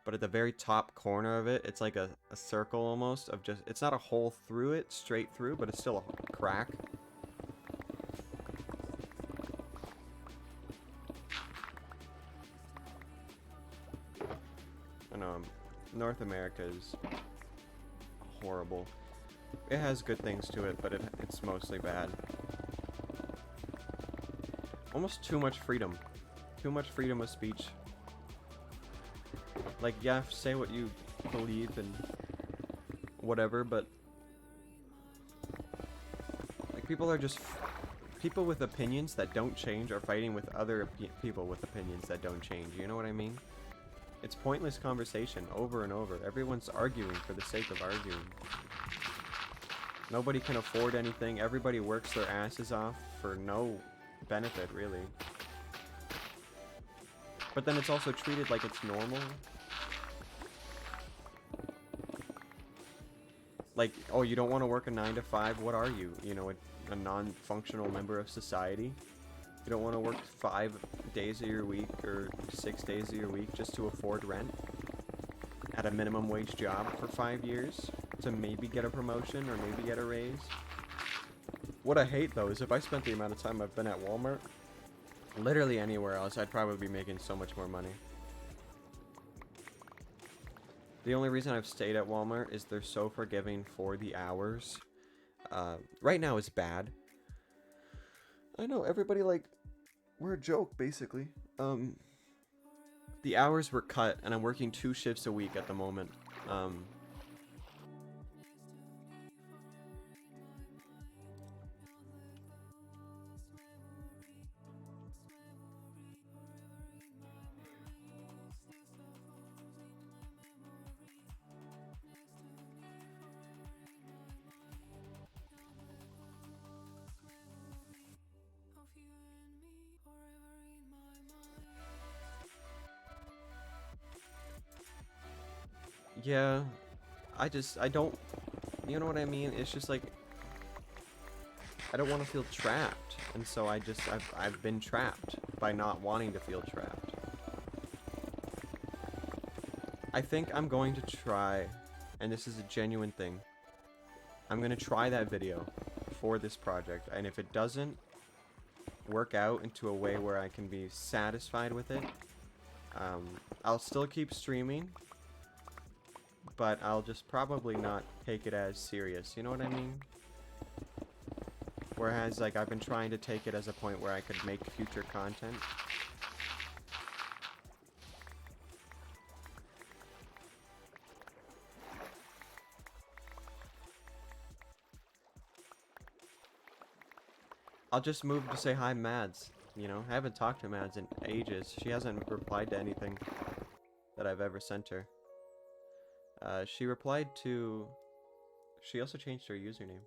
but at the very top corner of it, it's like a circle almost of just, it's not a hole through it, straight through, but it's still a crack. I know, North America is horrible. It has good things to it, but it's mostly bad. Almost too much freedom. too much freedom of speech. Like, yeah, say what you believe and whatever, but like people are just people with opinions that don't change are fighting with other people with opinions that don't change. You know what I mean? It's pointless conversation over and over. Everyone's arguing for the sake of arguing. Nobody can afford anything. Everybody works their asses off for no benefit, really. But then it's also treated like it's normal. Like, oh, you don't want to work a 9 to 5? What are you? You know, a non-functional member of society? You don't want to work 5 days of your week or 6 days of your week just to afford rent? At a minimum wage job for 5 years? To maybe get a promotion or maybe get a raise? What I hate, though, is if I spent the amount of time I've been at Walmart, literally anywhere else, I'd probably be making so much more money. The only reason I've stayed at Walmart is they're so forgiving for the hours. Right now it's bad. I know, everybody, like, we're a joke, basically. The hours were cut, and I'm working 2 shifts a week at the moment. Yeah, I don't, you know what I mean? It's just like, I don't want to feel trapped, and so I've been trapped by not wanting to feel trapped. I think I'm going to try, and this is a genuine thing, I'm going to try that video for this project, and if it doesn't work out into a way where I can be satisfied with it, I'll still keep streaming, but I'll just probably not take it as serious, you know what I mean? Whereas, like, I've been trying to take it as a point where I could make future content. I'll just move to say hi, Mads. You know, I haven't talked to Mads in ages. She hasn't replied to anything that I've ever sent her. She replied to... She also changed her username.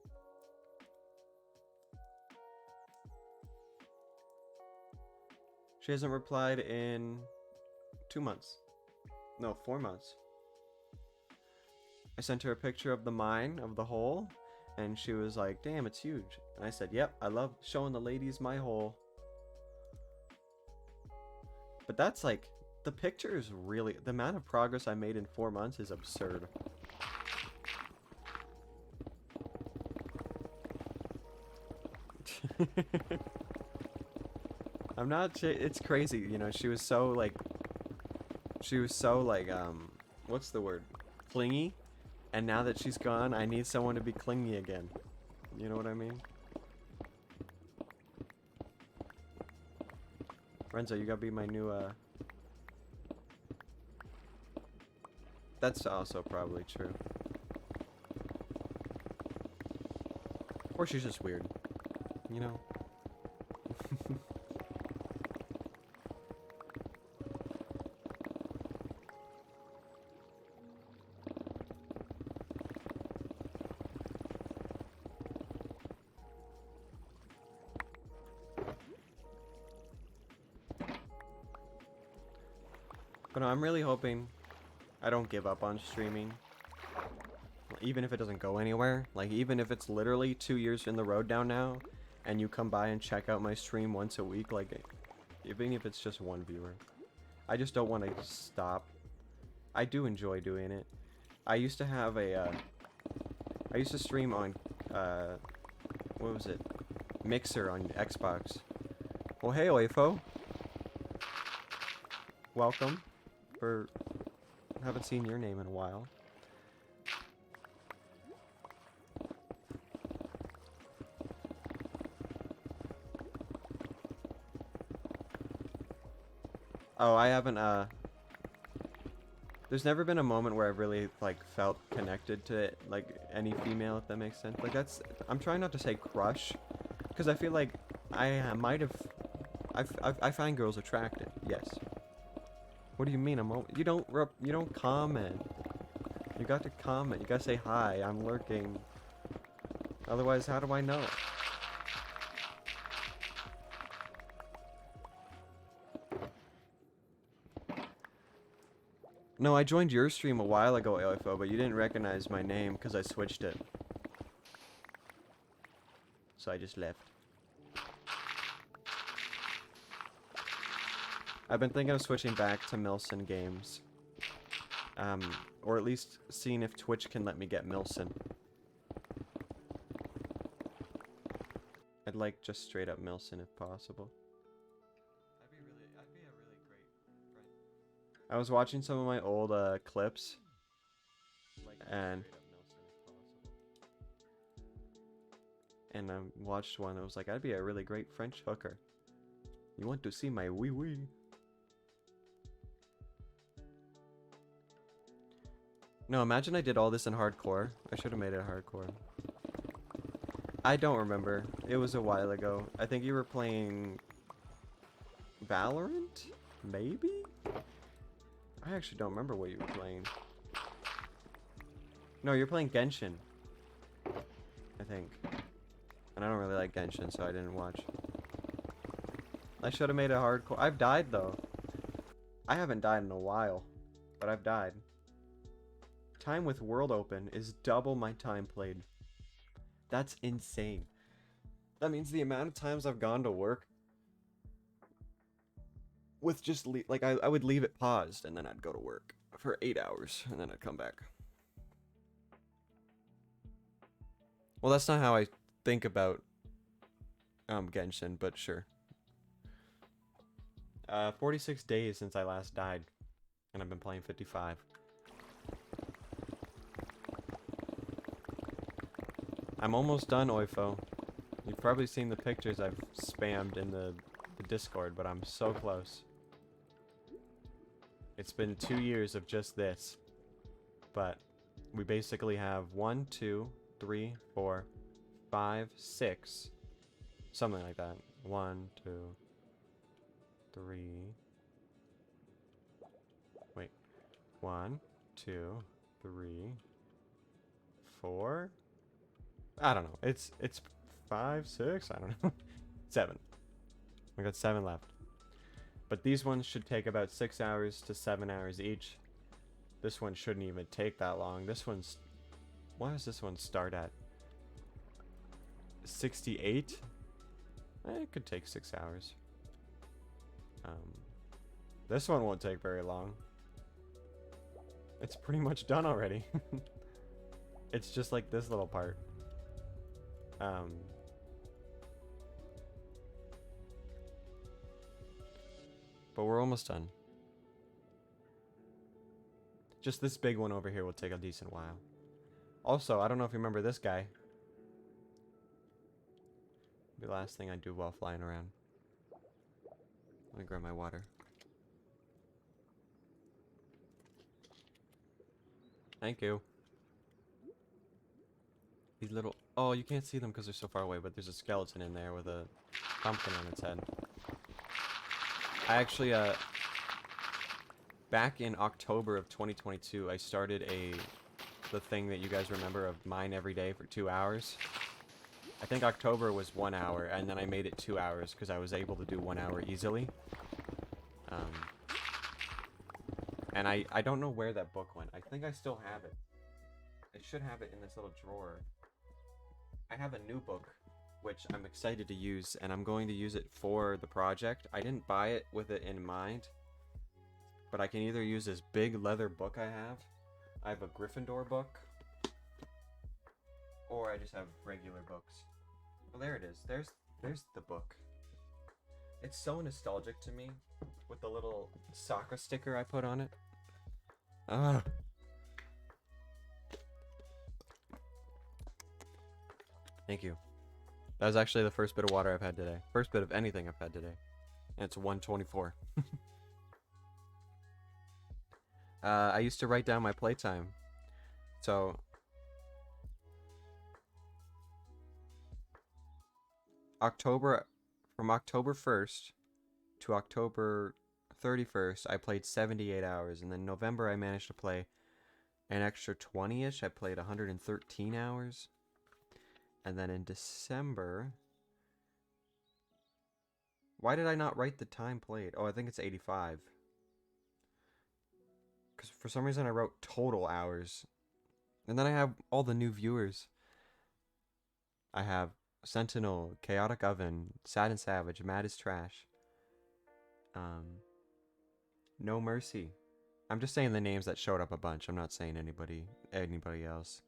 She hasn't replied in 2 months. No, 4 months. I sent her a picture of the mine, of the hole, and she was like, damn, it's huge. And I said, yep, I love showing the ladies my hole. But that's like, the picture is really, the amount of progress I made in 4 months is absurd. I'm not, it's crazy, you know, she was so like, what's the word? Clingy. And now that she's gone, I need someone to be clingy again. You know what I mean? Renzo, you gotta be my new, That's also probably true. Or she's just weird. You know? But no, I'm really hoping I don't give up on streaming. Even if it doesn't go anywhere. Like, even if it's literally 2 years in the road down now, and you come by and check out my stream once a week, like, even if it's just 1 viewer. I just don't want to stop. I do enjoy doing it. I used to have a, I used to stream on, what was it? Mixer on Xbox. Well, hey, Oifo. Welcome. Haven't seen your name in a while. Oh, I haven't, there's never been a moment where I've really, like, felt connected to, like, any female, if that makes sense. Like, that's, I'm trying not to say crush, because I feel like I might have, I find girls attractive, yes. What do you mean? You don't comment. You got to comment. You gotta say hi. I'm lurking. Otherwise, how do I know? No, I joined your stream a while ago, AFO, but you didn't recognize my name because I switched it. So I just left. I've been thinking of switching back to Milson games. Or at least seeing if Twitch can let me get Milson. I'd like just straight up Milson if possible. I'd be a really great friend. I was watching some of my old clips. And I watched one that was like, I'd be a really great French hooker. You want to see my wee wee? No, imagine I did all this in hardcore. I should have made it hardcore. I don't remember. It was a while ago. I think you were playing Valorant? Maybe? I actually don't remember what you were playing. No, you're playing Genshin. I think. And I don't really like Genshin, so I didn't watch. I should have made it hardcore. I've died, though. I haven't died in a while, but I've died. Time with World Open is double my time played. That's insane. That means the amount of times I've gone to work with just like I would leave it paused and then I'd go to work for 8 hours and then I'd come back. Well, that's not how I think about Genshin, but sure. 46 days since I last died, and I've been playing 55. I'm almost done, Oifo. You've probably seen the pictures I've spammed in the Discord, but I'm so close. It's been 2 years of just this, but we basically have 1, 2, 3, 4, 5, 6, something like that. 1, 2, 3. Wait. 1, 2, 3, 4. I don't know. It's 5, 6. I don't know. 7. We got 7 left. But these ones should take about 6 hours to 7 hours each. This one shouldn't even take that long. This one's... Why does this one start at 68? It could take 6 hours. This one won't take very long. It's pretty much done already. It's just like this little part. But we're almost done. Just this big one over here will take a decent while. Also, I don't know if you remember this guy. The last thing I do while flying around. Let me grab my water. Thank you. These little... Oh, you can't see them because they're so far away, but there's a skeleton in there with a pumpkin on its head. I actually, back in October of 2022, I started the thing that you guys remember of mine every day for 2 hours. I think October was 1 hour, and then I made it 2 hours because I was able to do 1 hour easily. And I don't know where that book went. I think I still have it. I should have it in this little drawer. I have a new book, which I'm excited to use, and I'm going to use it for the project. I didn't buy it with it in mind, but I can either use this big leather book I have. I have a Gryffindor book, or I just have regular books. Well, there it is. There's the book. It's so nostalgic to me with the little soccer sticker I put on it. Ah. Thank you. That was actually the first bit of water I've had today. First bit of anything I've had today. And it's 1:24. I used to write down my playtime. So from October 1st to October 31st, I played 78 hours, and then November I managed to play an extra 20-ish. I played 113 hours. And then in December, why did I not write the time played? Oh, I think it's 85. Because for some reason I wrote total hours. And then I have all the new viewers. I have Sentinel, Chaotic Oven, Sad and Savage, Mad as Trash. No Mercy. I'm just saying the names that showed up a bunch. I'm not saying anybody else.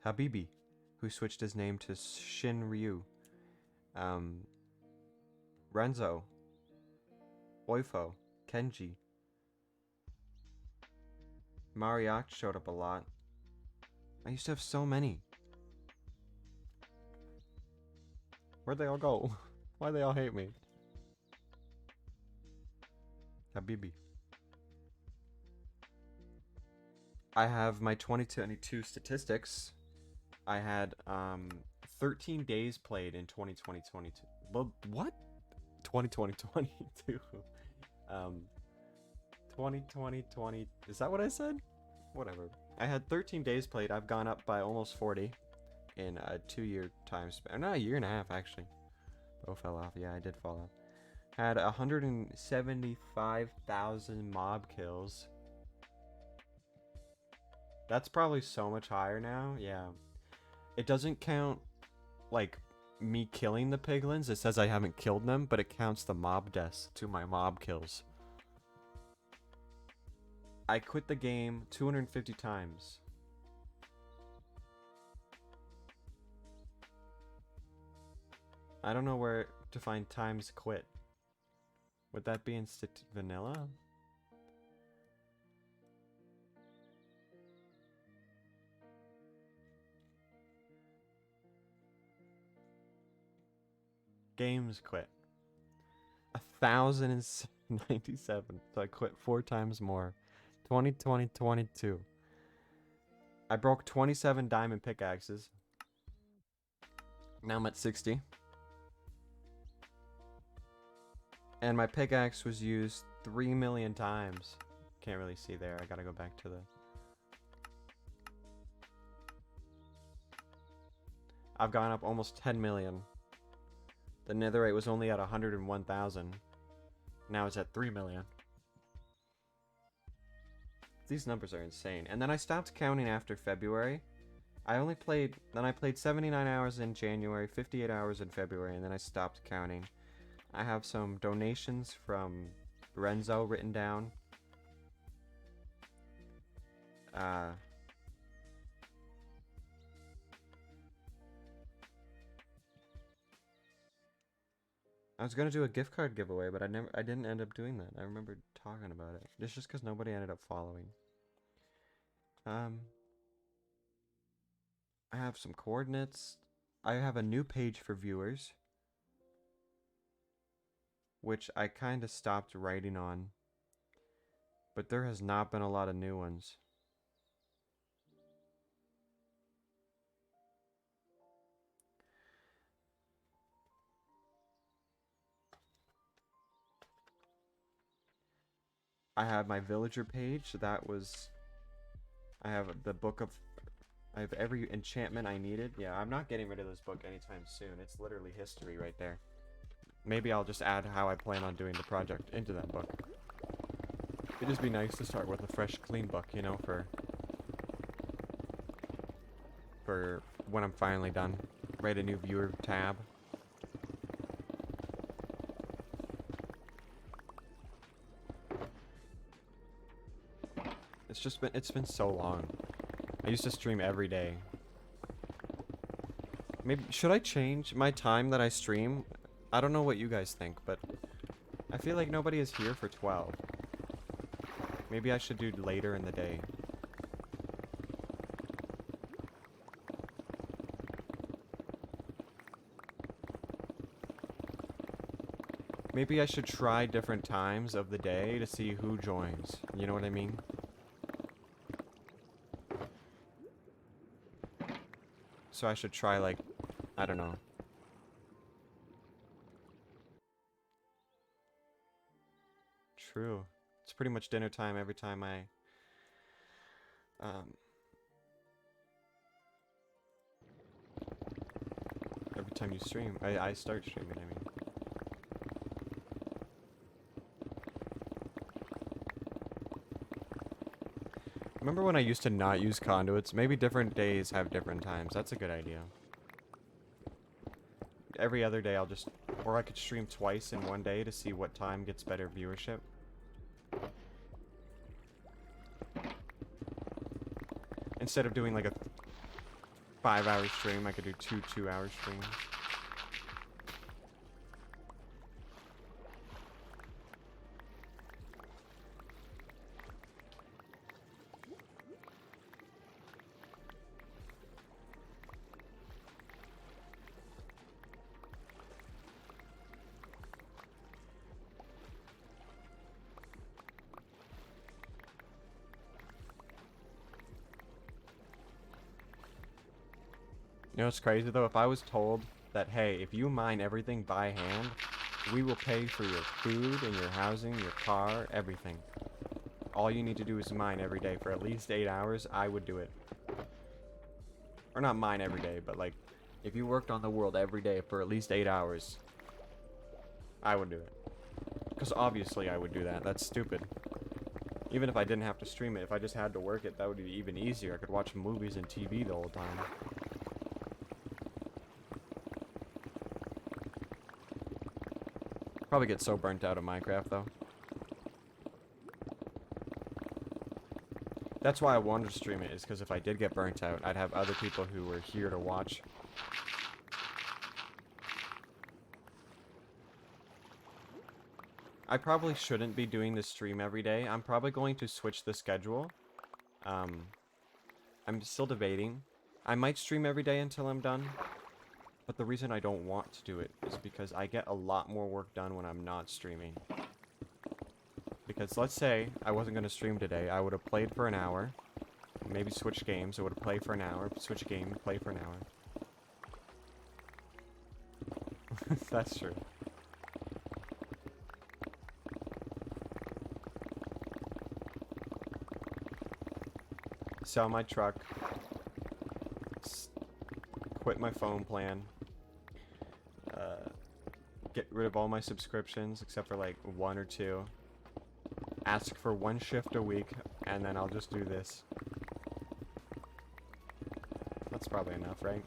Habibi, who switched his name to Shin Ryu. Renzo. Oifo. Kenji. Mariach showed up a lot. I used to have so many. Where'd they all go? Why'd they all hate me? Habibi. I have my 2022 statistics. I had 13 days played in 2022. Well, what? 2022. 2020. Is that what I said? Whatever. I had 13 days played. I've gone up by almost 40 in a 2-year time span. Not a year and a half, actually. Oh, fell off. Yeah, I did fall off. Had 175,000 mob kills. That's probably so much higher now. Yeah. It doesn't count, like, me killing the piglins. It says I haven't killed them, but it counts the mob deaths to my mob kills. I quit the game 250 times. I don't know where to find times quit. Would that be in vanilla? Games quit. 1,097. So I quit 4 times more. 22. I broke 27 diamond pickaxes. Now I'm at 60. And my pickaxe was used 3 million times. Can't really see there. I gotta go back to the... I've gone up almost 10 million. The netherite was only at 101,000. Now it's at 3 million. These numbers are insane. And then I stopped counting after February. I played 79 hours in January, 58 hours in February, and then I stopped counting. I have some donations from Renzo written down. I was gonna do a gift card giveaway, but I didn't end up doing that. I remember talking about it. It's just because nobody ended up following. I have some coordinates. I have a new page for viewers, which I kind of stopped writing on, but there has not been a lot of new ones. I have my villager page. I have the book of... I have every enchantment I needed. Yeah, I'm not getting rid of this book anytime soon. It's literally history right there. Maybe I'll just add how I plan on doing the project into that book. It'd just be nice to start with a fresh, clean book, you know, for when I'm finally done. Write a new viewer tab. It's been so long. I used to stream every day. Maybe should I change my time that I stream? I don't know what you guys think, but I feel like nobody is here for 12. Maybe I should do later in the day. Maybe I should try different times of the day to see who joins. You know what I mean? So I should try, like, I don't know. True. It's pretty much dinner time every time I, every time you stream. I start streaming, I mean. Remember when I used to not use conduits? Maybe different days have different times. That's a good idea. Every other day I'll just... Or I could stream twice in one day to see what time gets better viewership. Instead of doing like a 5-hour stream, I could do 2-hour streams. You know what's crazy though? If I was told that, hey, if you mine everything by hand, we will pay for your food and your housing, your car, everything. All you need to do is mine every day for at least 8 hours, I would do it. Or not mine every day, but like, if you worked on the world every day for at least 8 hours, I would do it. Because obviously I would do that. That's stupid. Even if I didn't have to stream it, if I just had to work it, that would be even easier. I could watch movies and TV the whole time. Probably get so burnt out of Minecraft though. That's why I wanted to stream it, is because if I did get burnt out, I'd have other people who were here to watch. I probably shouldn't be doing this stream every day. I'm probably going to switch the schedule. I'm still debating. I might stream every day until I'm done. But the reason I don't want to do it is because I get a lot more work done when I'm not streaming. Because let's say I wasn't going to stream today, I would have played for an hour, maybe switch games, I would have played for an hour, switch game, play for an hour. That's true. Sell my truck, quit my phone plan, get rid of all my subscriptions except for like 1 or 2, ask for 1 shift a week, and then I'll just do this. That's probably enough, right?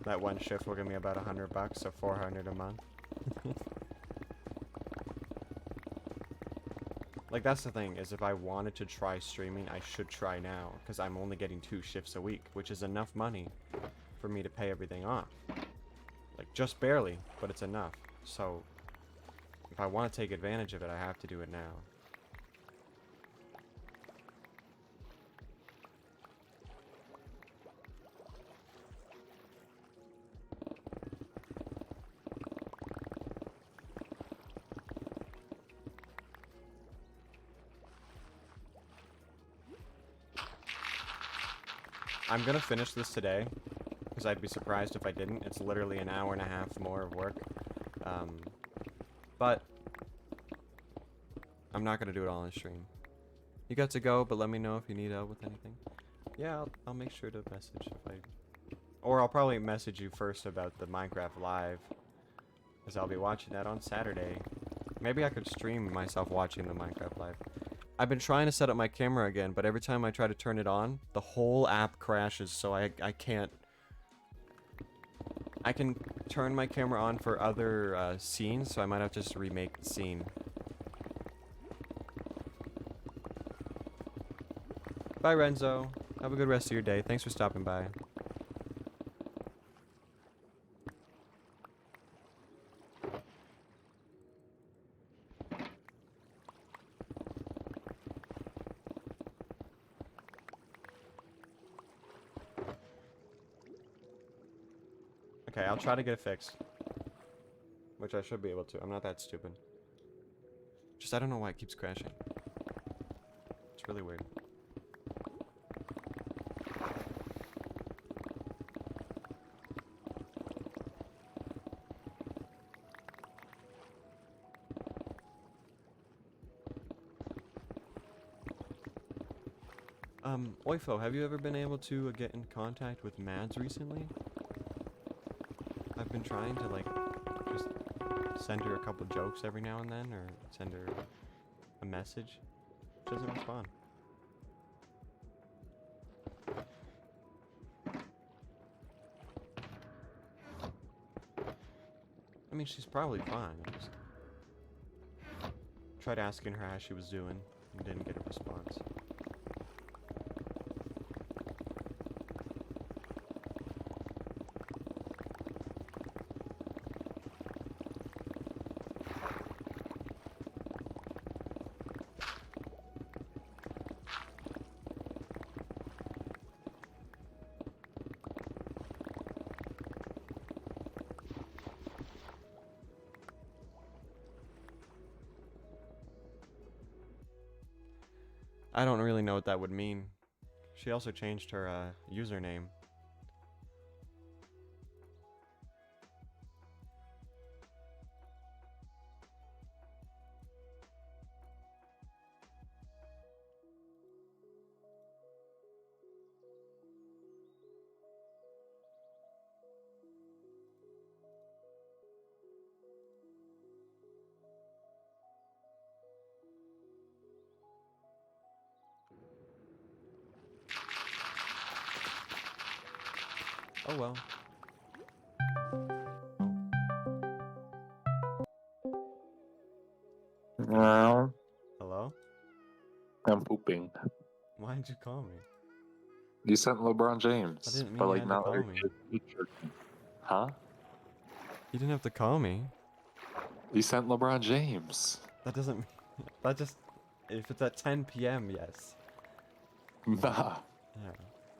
That 1 shift will give me about $100, so $400 a month. Like, that's the thing, is if I wanted to try streaming, I should try now, because I'm only getting 2 shifts a week, which is enough money for me to pay everything off. Like, just barely, but it's enough. So, if I want to take advantage of it, I have to do it now. I'm gonna finish this today, because I'd be surprised if I didn't. It's literally an hour and a half more of work. But I'm not gonna do it all on stream. You got to go, but let me know if you need help with anything. Yeah, I'll make sure to message if I... Or I'll probably message you first about the Minecraft Live, because I'll be watching that on Saturday. Maybe I could stream myself watching the Minecraft Live. I've been trying to set up my camera again, but every time I try to turn it on, the whole app crashes, so I can't... I can turn my camera on for other scenes, so I might have to just remake the scene. Bye, Renzo. Have a good rest of your day. Thanks for stopping by. Okay, I'll try to get it fixed. which I should be able to. I'm not that stupid. Just I don't know why it keeps crashing. It's really weird. Oifo, have you ever been able to get in contact with Mads recently? I've been trying to, like, just send her a couple jokes every now and then, or send her a message. She doesn't respond. I mean, she's probably fine. I just tried asking her how she was doing and didn't get a response. I don't really know what that would mean. She also changed her username. Oh well. No, Hello? I'm pooping. Why did you call me? You sent LeBron James. I didn't mean but you like had to now call you're me. Huh? You didn't have to call me. You sent LeBron James. That doesn't mean... That just... If it's at 10 p.m., yes. Nah. Yeah.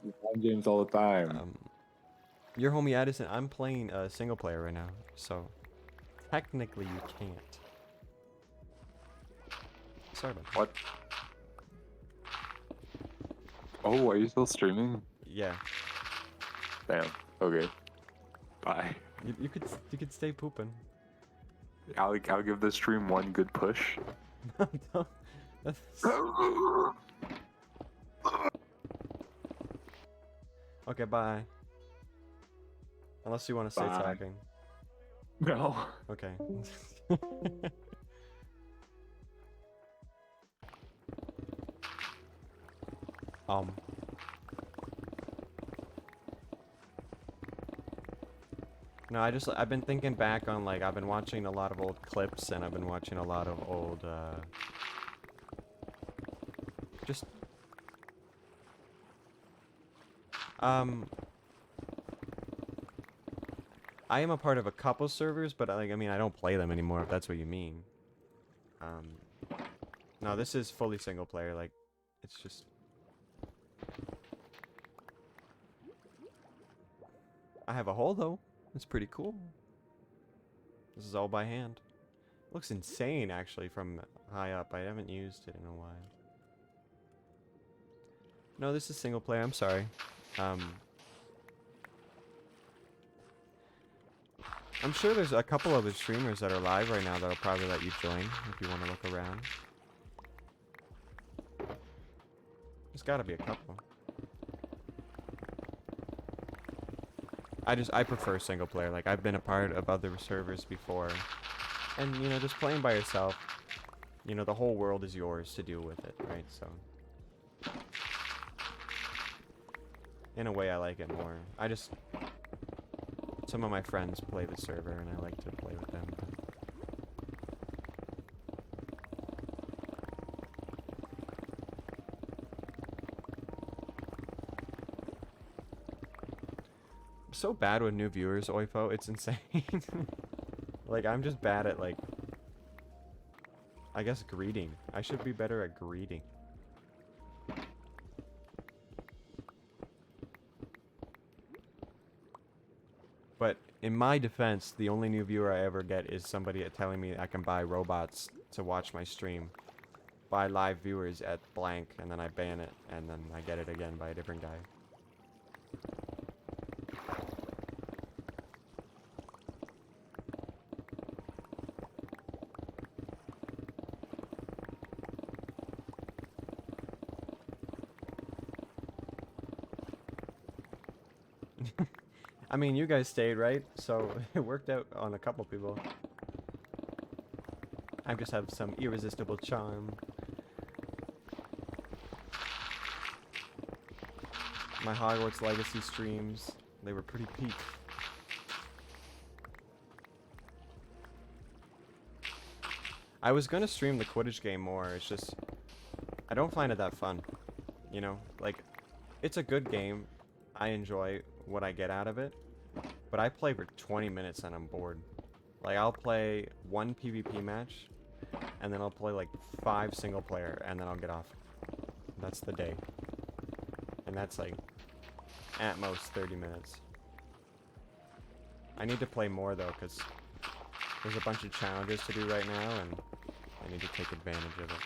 LeBron James all the time. Your homie Addison, I'm playing single player right now, so... Technically you can't. Sorry about that. What? Oh, are you still streaming? Yeah. Damn. Okay. Bye. You could stay pooping. I'll give the stream one good push. Don't- that's- Okay, bye. Unless you want to stay Bye. talking. No. Okay. No, I've been thinking back on, like, I've been watching a lot of old clips, and I've been watching a lot of old, just, I am a part of a couple servers, but, like, I mean, I don't play them anymore, if that's what you mean. No, this is fully single player, like, it's just... I have a hole, though. It's pretty cool. This is all by hand. Looks insane, actually, from high up. I haven't used it in a while. No, this is single player. I'm sorry. I'm sure there's a couple other streamers that are live right now that'll probably let you join if you want to look around. There's gotta be a couple. I prefer single player. Like, I've been a part of other servers before. And, you know, just playing by yourself, you know, the whole world is yours to deal with it, right? So, in a way, I like it more. Some of my friends play the server, and I like to play with them. I'm so bad with new viewers, Oifo. It's insane. Like, I'm just bad at, like, I guess greeting. I should be better at greeting. But in my defense, the only new viewer I ever get is somebody telling me I can buy robots to watch my stream. Buy live viewers at blank, and then I ban it, and then I get it again by a different guy. I mean, you guys stayed, right? So it worked out on a couple people. I just have some irresistible charm. My Hogwarts Legacy streams, they were pretty peak. I was gonna stream the Quidditch game more, it's just, I don't find it that fun. You know, like, it's a good game. I enjoy what I get out of it. But I play for 20 minutes and I'm bored. Like, I'll play one PvP match, and then I'll play like 5 single player, and then I'll get off. That's the day. And that's like, at most 30 minutes. I need to play more though, because there's a bunch of challenges to do right now, and I need to take advantage of it.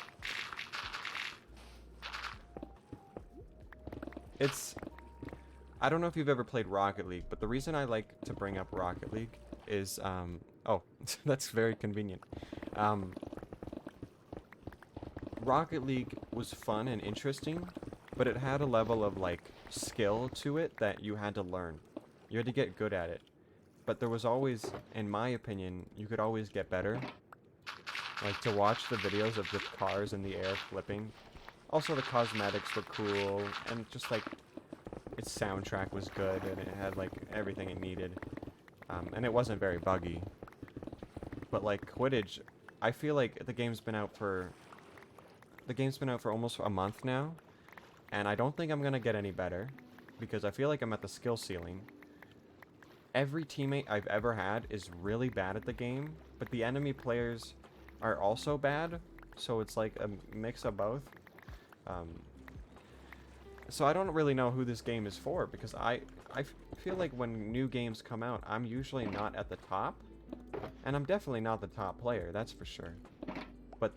It's... I don't know if you've ever played Rocket League, but the reason I like to bring up Rocket League is, oh, that's very convenient. Rocket League was fun and interesting, but it had a level of, like, skill to it that you had to learn. You had to get good at it. But there was always, in my opinion, you could always get better. Like, to watch the videos of the cars in the air flipping. Also, the cosmetics were cool, and just, like, its soundtrack was good, and it had, like, everything it needed. And it wasn't very buggy. But, like, Quidditch, I feel like the game's been out for almost a month now, and I don't think I'm gonna get any better, because I feel like I'm at the skill ceiling. Every teammate I've ever had is really bad at the game, but the enemy players are also bad, so it's like a mix of both. So I don't really know who this game is for, because I feel like when new games come out, I'm usually not at the top, and I'm definitely not the top player, that's for sure. But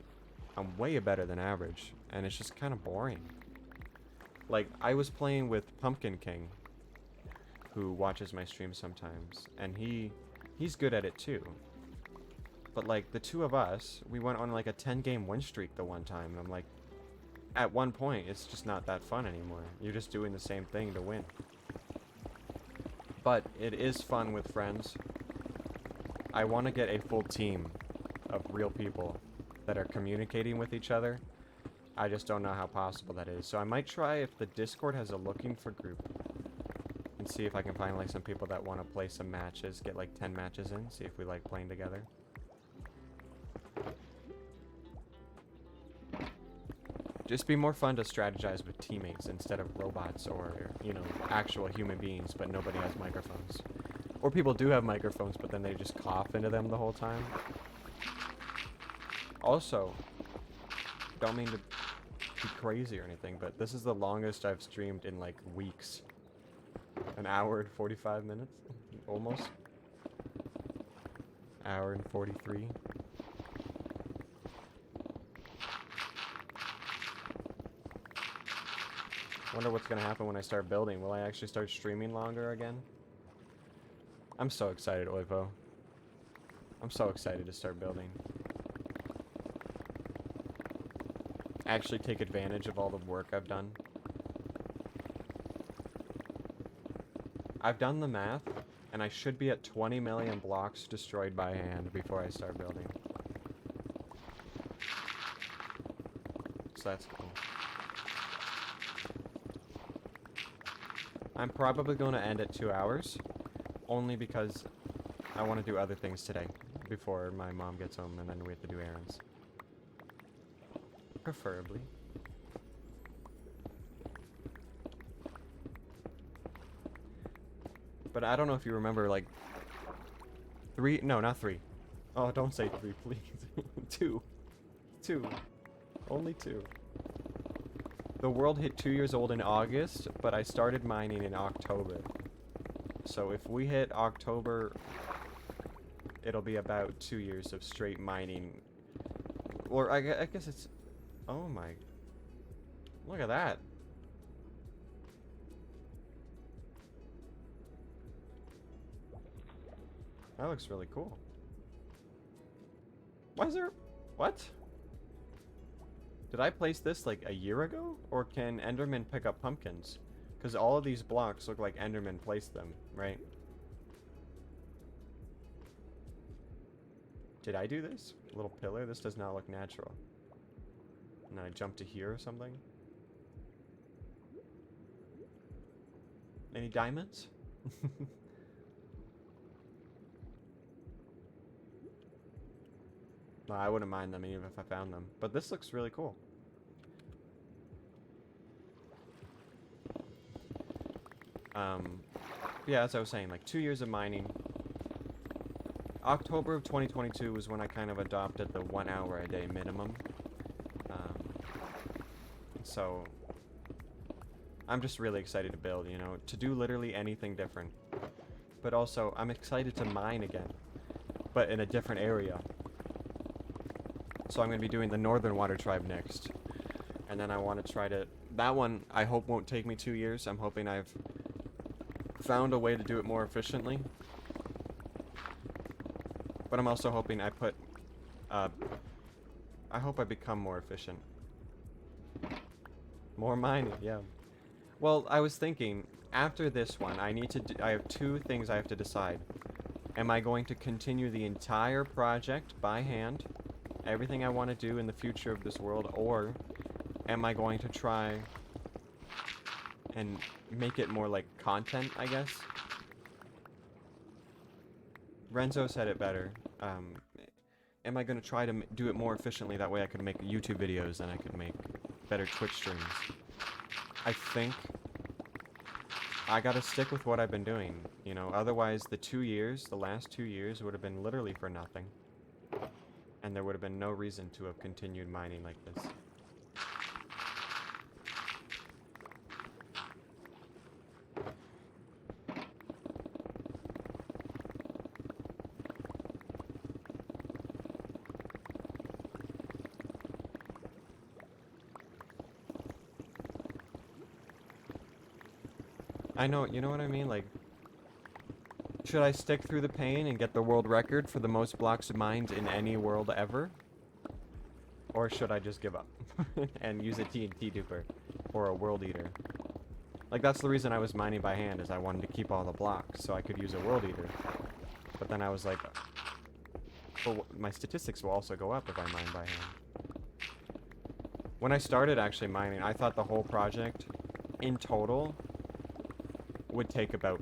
I'm way better than average, and it's just kind of boring. Like, I was playing with Pumpkin King, who watches my streams sometimes, and he's good at it too. But, like, the two of us, we went on, like, a 10-game win streak the one time, and I'm like, at one point, it's just not that fun anymore. You're just doing the same thing to win. But it is fun with friends. I want to get a full team of real people that are communicating with each other. I just don't know how possible that is. So I might try if the Discord has a looking for group, and see if I can find, like, some people that want to play some matches, get like 10 matches in, see if we like playing together. Just be more fun to strategize with teammates instead of robots or, you know, actual human beings, but nobody has microphones. Or people do have microphones, but then they just cough into them the whole time. Also, don't mean to be crazy or anything, but this is the longest I've streamed in, like, weeks. An hour and 45 minutes? Almost. Hour and 43. Wonder what's gonna happen when I start building. Will I actually start streaming longer again? I'm so excited, Oivo. I'm so excited to start building. Actually take advantage of all the work I've done. I've done the math, and I should be at 20 million blocks destroyed by hand before I start building. So that's cool. I'm probably going to end at 2 hours, only because I want to do other things today before my mom gets home, and then we have to do errands. Preferably. But I don't know if you remember, like, 3, no, not 3. Oh, don't say 3, please. 2. 2. Only 2. The world hit 2 years old in August, but I started mining in October. So if we hit October, it'll be about 2 years of straight mining. Or I guess it's... Oh my... Look at that. That looks really cool. Why is there... What? Did I place this like a year ago? Or can Enderman pick up pumpkins? Because all of these blocks look like Enderman placed them, right? Did I do this? Little pillar? This does not look natural. And then I jump to here or something? Any diamonds? No, I wouldn't mind them even if I found them. But this looks really cool. Yeah, as I was saying, like 2 years of mining. October of 2022 was when I kind of adopted the 1 hour a day minimum. So I'm just really excited to build, you know, to do literally anything different. But also, I'm excited to mine again, but in a different area. So I'm going to be doing the Northern Water Tribe next. And then I want to try to... That one, I hope won't take me 2 years. I'm hoping I've found a way to do it more efficiently. But I'm also hoping I put... I hope I become more efficient. More mining, yeah. Well, I was thinking, after this one, I have 2 things I have to decide. Am I going to continue the entire project by hand? Everything I want to do in the future of this world, or am I going to try and make it more like content, I guess? Renzo said it better. Am I going to try to do it more efficiently? That way I could make YouTube videos and I could make better Twitch streams. I think I gotta stick with what I've been doing, you know, otherwise the last 2 years would have been literally for nothing. And there would have been no reason to have continued mining like this. I know, you know what I mean? Like, should I stick through the pain and get the world record for the most blocks mined in any world ever? Or should I just give up and use a TNT duper or a world eater? Like, that's the reason I was mining by hand, is I wanted to keep all the blocks so I could use a world eater. But then I was like, well, my statistics will also go up if I mine by hand. When I started actually mining, I thought the whole project, in total, would take about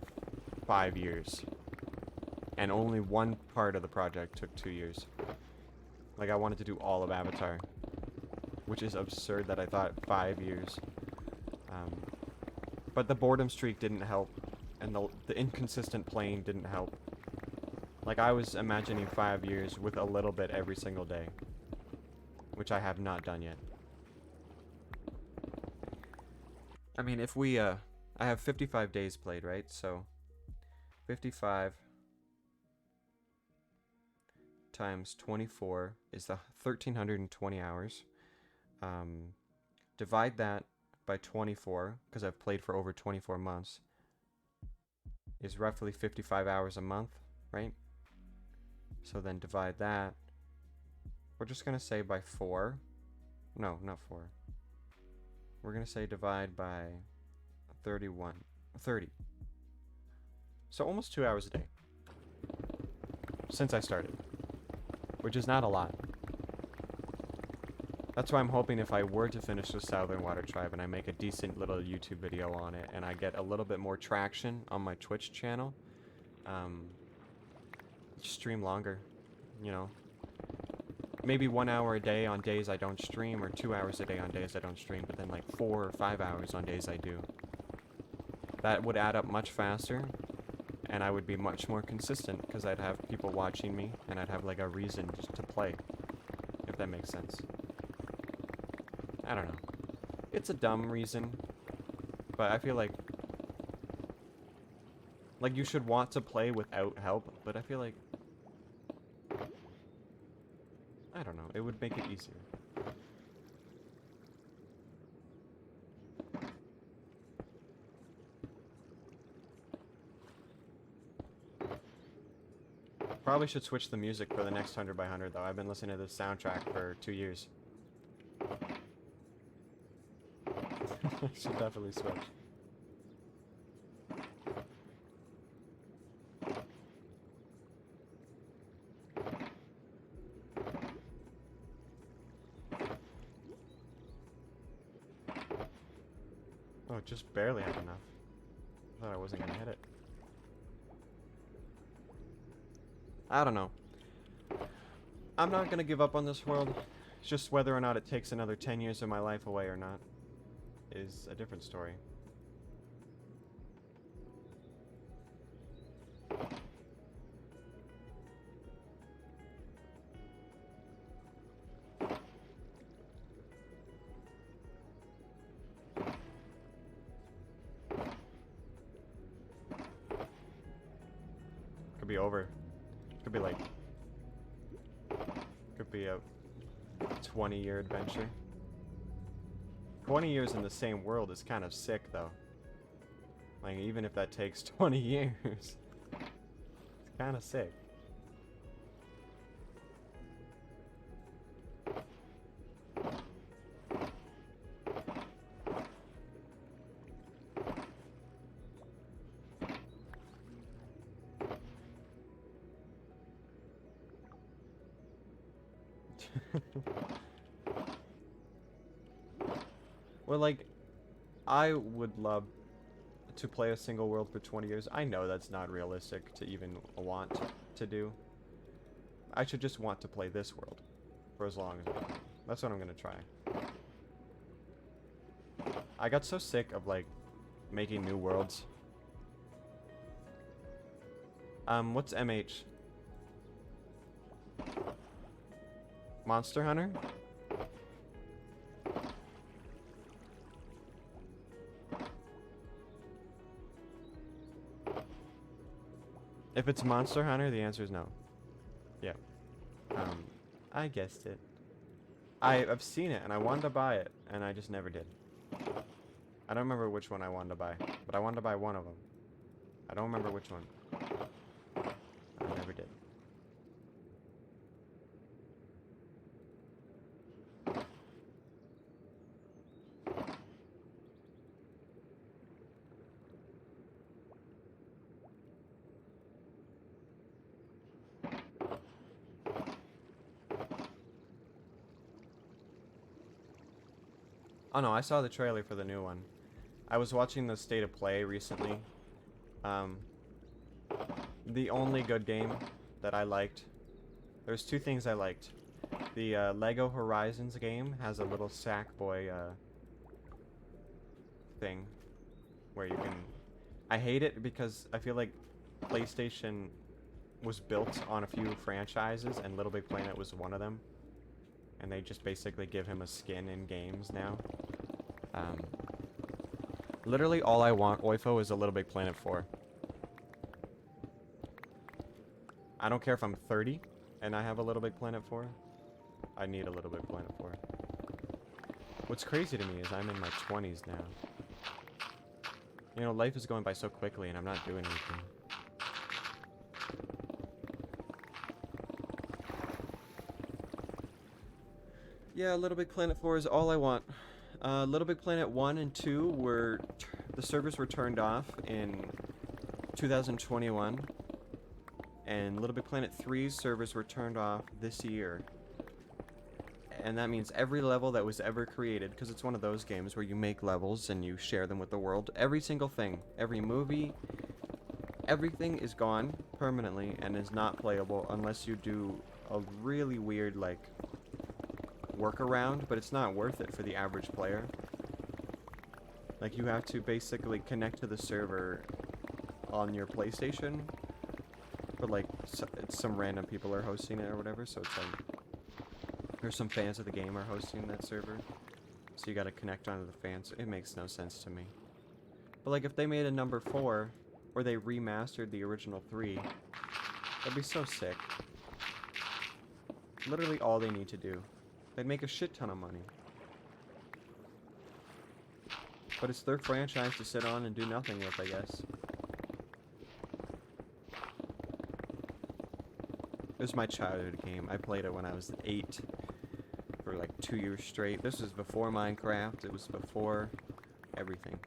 5 years. And only one part of the project took 2 years. Like, I wanted to do all of Avatar. Which is absurd that I thought 5 years. But the boredom streak didn't help. And the inconsistent playing didn't help. Like, I was imagining 5 years with a little bit every single day. Which I have not done yet. I mean, if we, I have 55 days played, right? So, 55 times 24 is the 1,320 hours. Divide that by 24, because I've played for over 24 months, is roughly 55 hours a month, right? So then divide that. We're just going to say by 4. No, not 4. We're going to say divide by 30. So almost 2 hours a day. Since I started. Which is not a lot. That's why I'm hoping if I were to finish the Southern Water Tribe and I make a decent little YouTube video on it and I get a little bit more traction on my Twitch channel, stream longer, you know. Maybe 1 hour a day on days I don't stream, or 2 hours a day on days I don't stream, but then like 4 or 5 hours on days I do. That would add up much faster, and I would be much more consistent, because I'd have people watching me, and I'd have like a reason to play, if that makes sense. I don't know. It's a dumb reason, but I feel like Like, you should want to play without help, but I feel like... I don't know, it would make it easier. Probably should switch the music for the next 100 by 100 though. I've been listening to this soundtrack for 2 years. Should definitely switch. Oh, it just barely had enough. I thought I wasn't gonna hit it. I don't know. I'm not gonna give up on this world. It's just whether or not it takes another 10 years of my life away or not is a different story. Could be over. Could be like... Could be a 20-year adventure. 20 years in the same world is kind of sick, though. Like, even if that takes 20 years, it's kind of sick. Well, like, I would love to play a single world for 20 years. I know that's not realistic to even want to do. I should just want to play this world for as long as I can. That's what I'm gonna try. I got so sick of, like, making new worlds. What's MH? Monster Hunter? If it's Monster Hunter, the answer is no. Yeah. I guessed it. I've seen it, and I wanted to buy it, and I just never did. I don't remember which one I wanted to buy, but I wanted to buy one of them. I don't remember which one. I never did. Oh no, I saw the trailer for the new one. I was watching the State of Play recently. The only good game that I liked... There's two things I liked. The Lego Horizons game has a little Sackboy thing where you can... I hate it because I feel like PlayStation was built on a few franchises and Little Big Planet was one of them. And they just basically give him a skin in games now. Literally all I want, Oifo, is a Little Big Planet 4. I don't care if I'm 30 and I have a Little Big Planet 4. I need a Little Big Planet 4. What's crazy to me is I'm in my 20s now. You know, life is going by so quickly and I'm not doing anything. Yeah, Little Big Planet 4 is all I want. Little Big Planet 1 and 2 were... the servers were turned off in 2021. And Little Big Planet 3's servers were turned off this year. And that means every level that was ever created, because it's one of those games where you make levels and you share them with the world. Every single thing, every movie, everything is gone permanently and is not playable unless you do a really weird, like... workaround, but it's not worth it for the average player. Like, you have to basically connect to the server on your PlayStation, but like some random people are hosting it or whatever, so it's like there's some fans of the game are hosting that server, so you gotta connect onto the fans. It makes no sense to me. But like, if they made a number 4 or they remastered the original 3. That'd be so sick. Literally all they need to do. They'd make a shit ton of money. But it's their franchise to sit on and do nothing with, I guess. It was my childhood game. I played it when I was 8 for like 2 years straight. This was before Minecraft. It was before everything.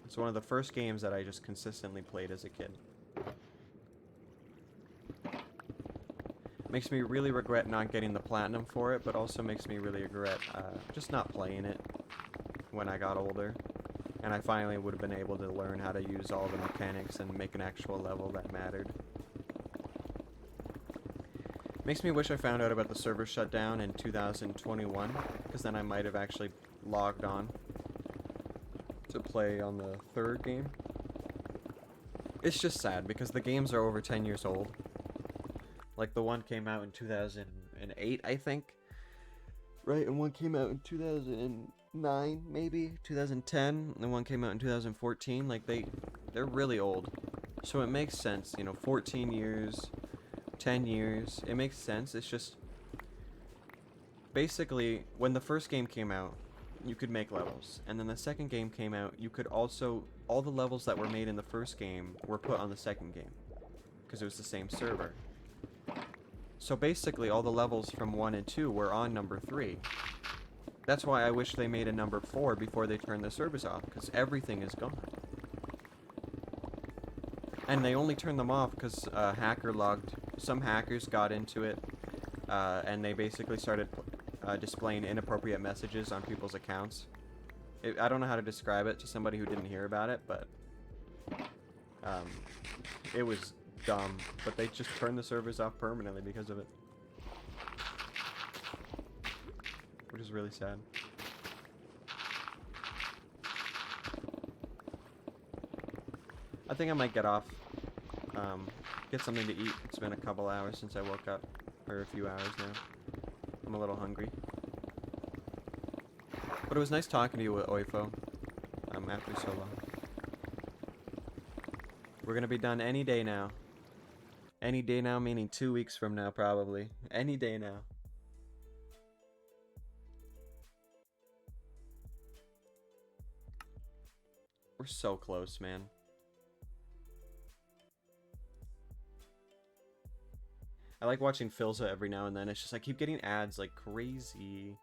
It's one of the first games that I just consistently played as a kid. Makes me really regret not getting the platinum for it, but also makes me really regret just not playing it when I got older. And I finally would have been able to learn how to use all the mechanics and make an actual level that mattered. Makes me wish I found out about the server shutdown in 2021, because then I might have actually logged on to play on the 3rd game. It's just sad, because the games are over 10 years old. Like, the one came out in 2008, I think. Right, and one came out in 2009, maybe? 2010, and one came out in 2014. Like, they're really old. So it makes sense, you know, 14 years, 10 years. It makes sense. It's just... Basically, when the first game came out, you could make levels. And then the second game came out, you could also... All the levels that were made in the first game were put on the second game. Because it was the same server. So basically, all the levels from 1 and 2 were on number 3. That's why I wish they made a number 4 before they turned the servers off, because everything is gone. And they only turned them off because some hackers got into it, and they basically started displaying inappropriate messages on people's accounts. I don't know how to describe it to somebody who didn't hear about it, but it was dumb, but they just turned the servers off permanently because of it. Which is really sad. I think I might get off, get something to eat. It's been a couple hours since I woke up, or a few hours now. I'm a little hungry. But it was nice talking to you, Oifo, after so long. We're gonna be done any day now. Any day now, meaning 2 weeks from now, probably. Any day now. We're so close, man. I like watching Philza every now and then. It's just I keep getting ads like crazy.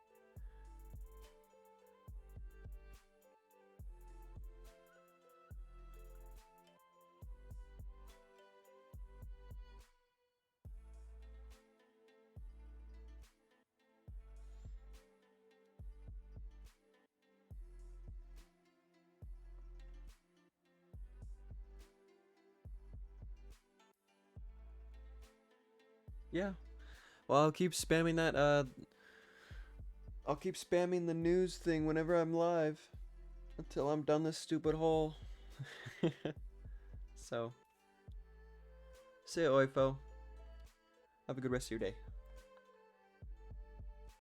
Yeah. Well, I'll keep spamming that, I'll keep spamming the news thing whenever I'm live. Until I'm done this stupid hole. So. See ya, Oifo. Have a good rest of your day.